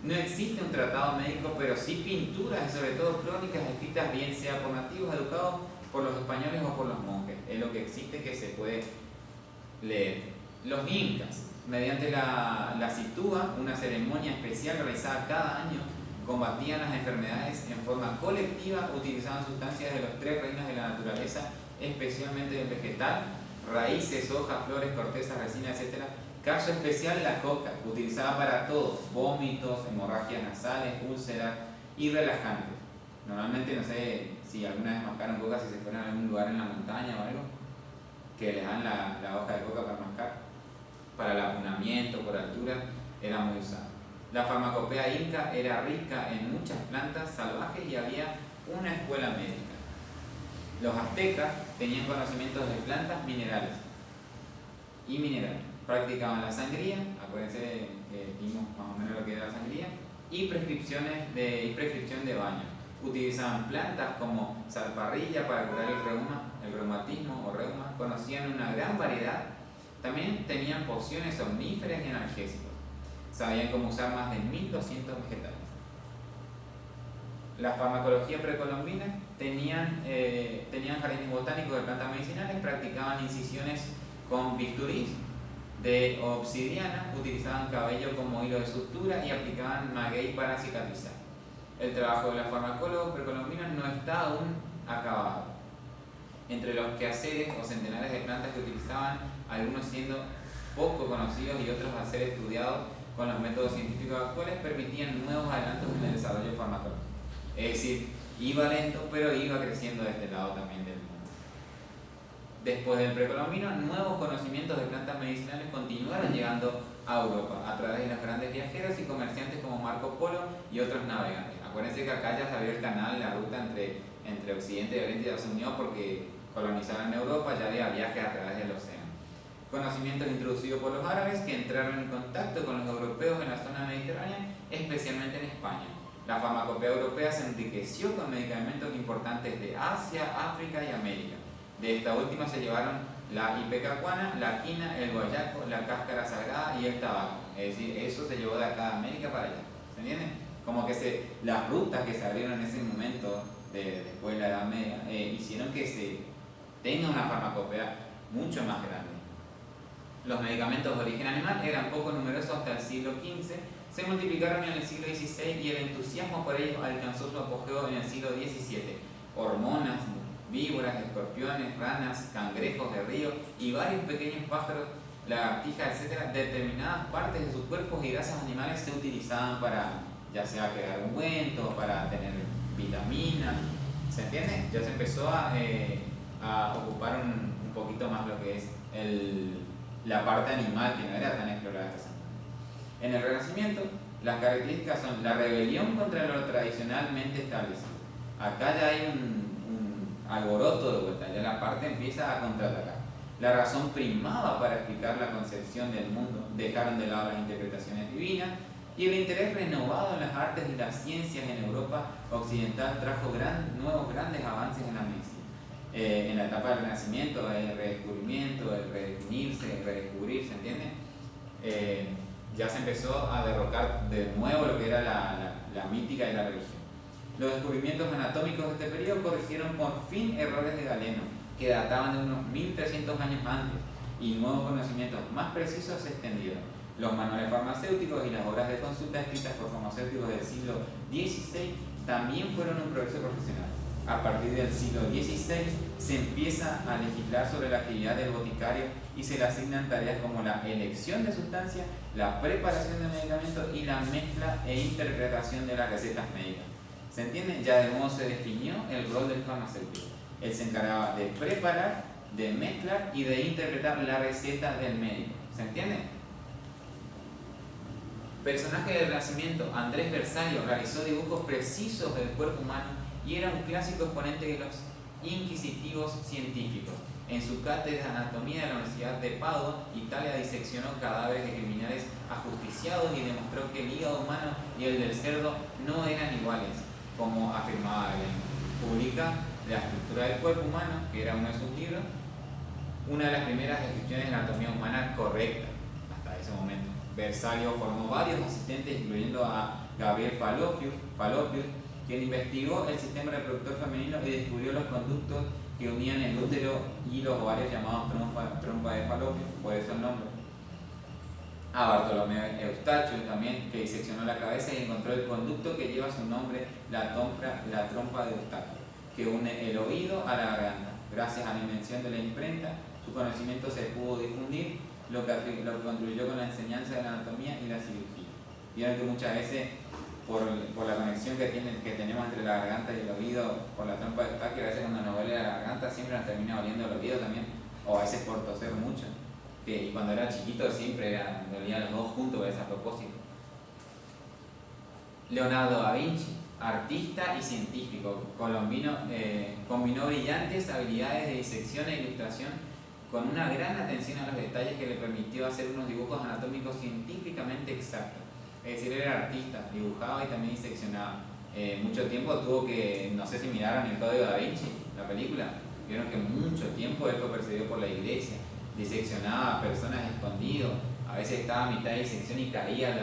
No existe un tratado médico, pero sí pinturas y sobre todo crónicas escritas bien sea por nativos educados por los españoles o por los monjes. Es lo que existe que se puede leer. Los incas, mediante la sitúa, una ceremonia especial realizada cada año, combatían las enfermedades en forma colectiva, utilizaban sustancias de los 3 reinos de la naturaleza, especialmente del vegetal, raíces, hojas, flores, cortezas, resina, etc. Caso especial, la coca, utilizada para todo: vómitos, hemorragias nasales, úlceras y relajantes. Normalmente, no sé si alguna vez mascaron coca, si se fueron a algún lugar en la montaña o algo, que les dan la hoja de coca para mascar, para el apunamiento por altura, era muy usada. La farmacopea inca era rica en muchas plantas salvajes y había una escuela médica. Los aztecas tenían conocimientos de plantas minerales y minerales. Practicaban la sangría, acuérdense que vimos más o menos lo que era la sangría, y prescripción de baño. Utilizaban plantas como zarparrilla para curar el reumatismo o reuma, conocían una gran variedad. También tenían pociones omníferas y analgésicos. Sabían cómo usar más de 1200 vegetales. La farmacología precolombina tenían jardines botánicos de plantas medicinales, practicaban incisiones con bisturís de obsidiana, utilizaban cabello como hilo de sutura y aplicaban maguey para cicatrizar. El trabajo de los farmacólogos precolombinos no está aún acabado. Entre los quehaceres o centenares de plantas que utilizaban, algunos siendo poco conocidos y otros al ser estudiados con los métodos científicos actuales, permitían nuevos adelantos en el desarrollo farmacológico. Es decir, iba lento, pero iba creciendo de este lado también del mundo. Después del precolombino, nuevos conocimientos de plantas medicinales continuaron llegando a Europa a través de los grandes viajeros y comerciantes como Marco Polo y otros navegantes. Acuérdense que acá ya se abrió el canal, la ruta entre Occidente y Oriente ya se unió porque colonizaron Europa, ya había viajes a través del océano. Conocimientos introducidos por los árabes que entraron en contacto con los europeos en la zona mediterránea, especialmente en España. La farmacopea europea se enriqueció con medicamentos importantes de Asia, África y América. De esta última se llevaron la ipecacuana, la quina, el guayaco, la cáscara sagrada y el tabaco. Es decir, eso se llevó de acá de América para allá. ¿Se entiende? Como que las rutas que se abrieron en ese momento, después de la Edad Media, hicieron que se tenga una farmacopea mucho más grande. Los medicamentos de origen animal eran poco numerosos hasta el siglo XV, se multiplicaron en el siglo XVI y el entusiasmo por ellos alcanzó su apogeo en el siglo XVII. Hormonas, víboras, escorpiones, ranas, cangrejos de río y varios pequeños pájaros, lagartijas, etc., determinadas partes de sus cuerpos y grasas animales se utilizaban para, ya sea crear ungüentos, para tener vitaminas. ¿Se entiende? Ya se empezó a ocupar un poquito más lo que es la parte animal, que no era tan explorada esta semana. En el Renacimiento, las características son la rebelión contra lo tradicionalmente establecido. Acá ya hay un alboroto de vuelta, ya la parte empieza a contraatacar. La razón primaba para explicar la concepción del mundo, dejaron de lado las interpretaciones divinas Y el interés renovado en las artes y las ciencias en Europa occidental trajo nuevos grandes avances en la medicina. En la etapa del Renacimiento, el redescubrimiento, el redefinirse, el redescubrir, ¿se entiende? Ya se empezó a derrocar de nuevo lo que era la mítica y la religión. Los descubrimientos anatómicos de este periodo corrigieron por fin errores de Galeno, que databan de unos 1300 años antes, y nuevos conocimientos más precisos se extendieron. Los manuales farmacéuticos y las obras de consulta escritas por farmacéuticos del siglo XVI también fueron un progreso profesional. A partir del siglo XVI se empieza a legislar sobre la actividad del boticario y se le asignan tareas como la elección de sustancias, la preparación de medicamentos y la mezcla e interpretación de las recetas médicas. ¿Se entiende? Ya de modo se definió el rol del farmacéutico. Él se encargaba de preparar, de mezclar y de interpretar la receta del médico. ¿Se entiende? Personaje del Renacimiento, Andrés Bersaglio realizó dibujos precisos del cuerpo humano y era un clásico exponente de los inquisitivos científicos. En su cátedra de anatomía de la Universidad de Padua, Italia, diseccionó cadáveres de criminales ajusticiados y demostró que el hígado humano y el del cerdo no eran iguales, como afirmaba Galeno. Publica La estructura del cuerpo humano, que era uno de sus libros, una de las primeras descripciones de la anatomía humana correcta hasta ese momento. Bersaglio formó varios asistentes, incluyendo a Gabriel Fallopius, quien investigó el sistema reproductor femenino y descubrió los conductos que unían el útero y los ovarios, llamados trompa de Falopio, por eso el nombre. A Bartolomeo Eustaquio también, que diseccionó la cabeza y encontró el conducto que lleva su nombre, la trompa de Eustaquio, que une el oído a la garganta. Gracias a la invención de la imprenta, su conocimiento se pudo difundir, lo que contribuyó con la enseñanza de la anatomía y la cirugía. Vieron que muchas veces, por la conexión que tenemos entre la garganta y el oído, por la trompa de Eustaquio, a veces cuando nos duele la garganta siempre nos termina oliendo el oído también, o a veces por toser mucho. Y cuando era chiquito siempre me dolían los dos juntos, es a propósito. Leonardo da Vinci, artista y científico colombino, combinó brillantes habilidades de disección e ilustración con una gran atención a los detalles que le permitió hacer unos dibujos anatómicos científicamente exactos. Es decir, era artista, dibujaba y también diseccionaba. Mucho tiempo tuvo que, no sé si miraron el Código da Vinci, la película, vieron que mucho tiempo él fue perseguido por la iglesia, diseccionaba a personas escondidos, a veces estaba a mitad de disección y caía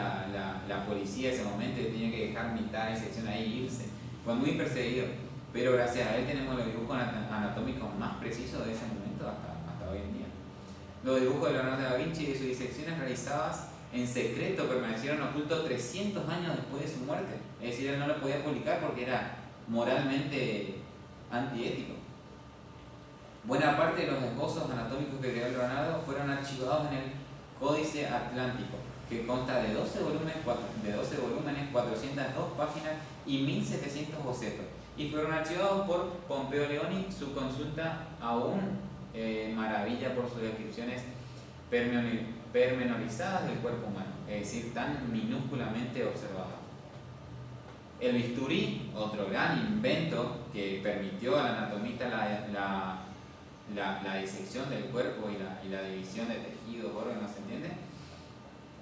la policía en ese momento y tenía que dejar mitad de disección ahí e irse. Fue muy perseguido, pero gracias a él tenemos los dibujos anatómicos más precisos de ese momento hasta hoy en día. Los dibujos de Leonardo da Vinci y de sus disecciones realizadas en secreto permanecieron ocultos 300 años después de su muerte. Es decir, él no lo podía publicar porque era moralmente antiético. Buena parte de los esbozos anatómicos que creó Leonardo fueron archivados en el Códice Atlántico, que consta de 12 volúmenes, 402 páginas y 1700 bocetos, y fueron archivados por Pompeo Leoni. Su consulta aún maravilla por sus descripciones pormenorizadas del cuerpo humano, es decir, tan minúsculamente observadas. El bisturí, otro gran invento que permitió al anatomista la disección del cuerpo y la división de tejidos, órganos, ¿se entiende?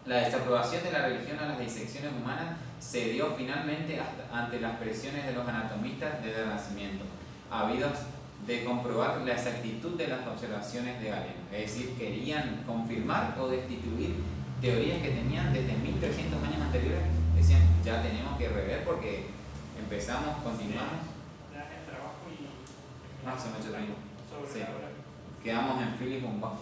La desaprobación de la religión a las disecciones humanas se dio finalmente ante las presiones de los anatomistas del Renacimiento, habidos de comprobar la exactitud de las observaciones de Galeno. Es decir, querían confirmar o destituir teorías que tenían desde 1300 años anteriores. Decían, ya tenemos que rever porque continuamos. El trabajo y... Hace mucho tiempo. Sobre Sí. la hora. Quedamos en Philip Bombach.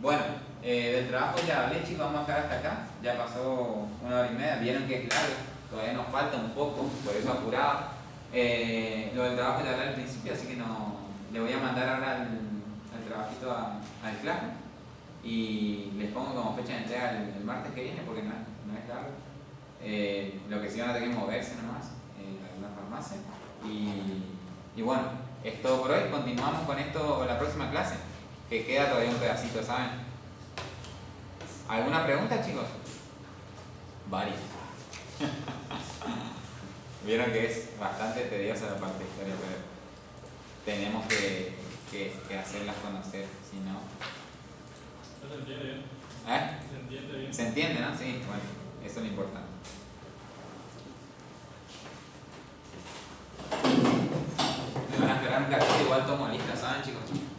Bueno, del trabajo ya hablé, chicos, vamos a dejar hasta acá. Ya pasó 1 hora y media, vieron que es largo, todavía nos falta un poco, por eso apuraba. Lo del trabajo ya hablé al principio, así que no, le voy a mandar ahora el trabajito al clan y les pongo como fecha de entrega el martes que viene porque no es largo. Lo que sí van a tener que moverse nomás en alguna farmacia. Y bueno, es todo por hoy. Continuamos con esto la próxima clase, que queda todavía un pedacito, ¿saben? ¿Alguna pregunta, chicos? Varias. Vieron que es bastante tediosa la parte de historia, pero tenemos que hacerlas conocer, si no... No se entiende bien. ¿Eh? Se entiende bien. ¿Se entiende, no? Sí, bueno. Eso es lo importante. Me van a esperar un cachito, igual tomo lista, ¿saben, chicos?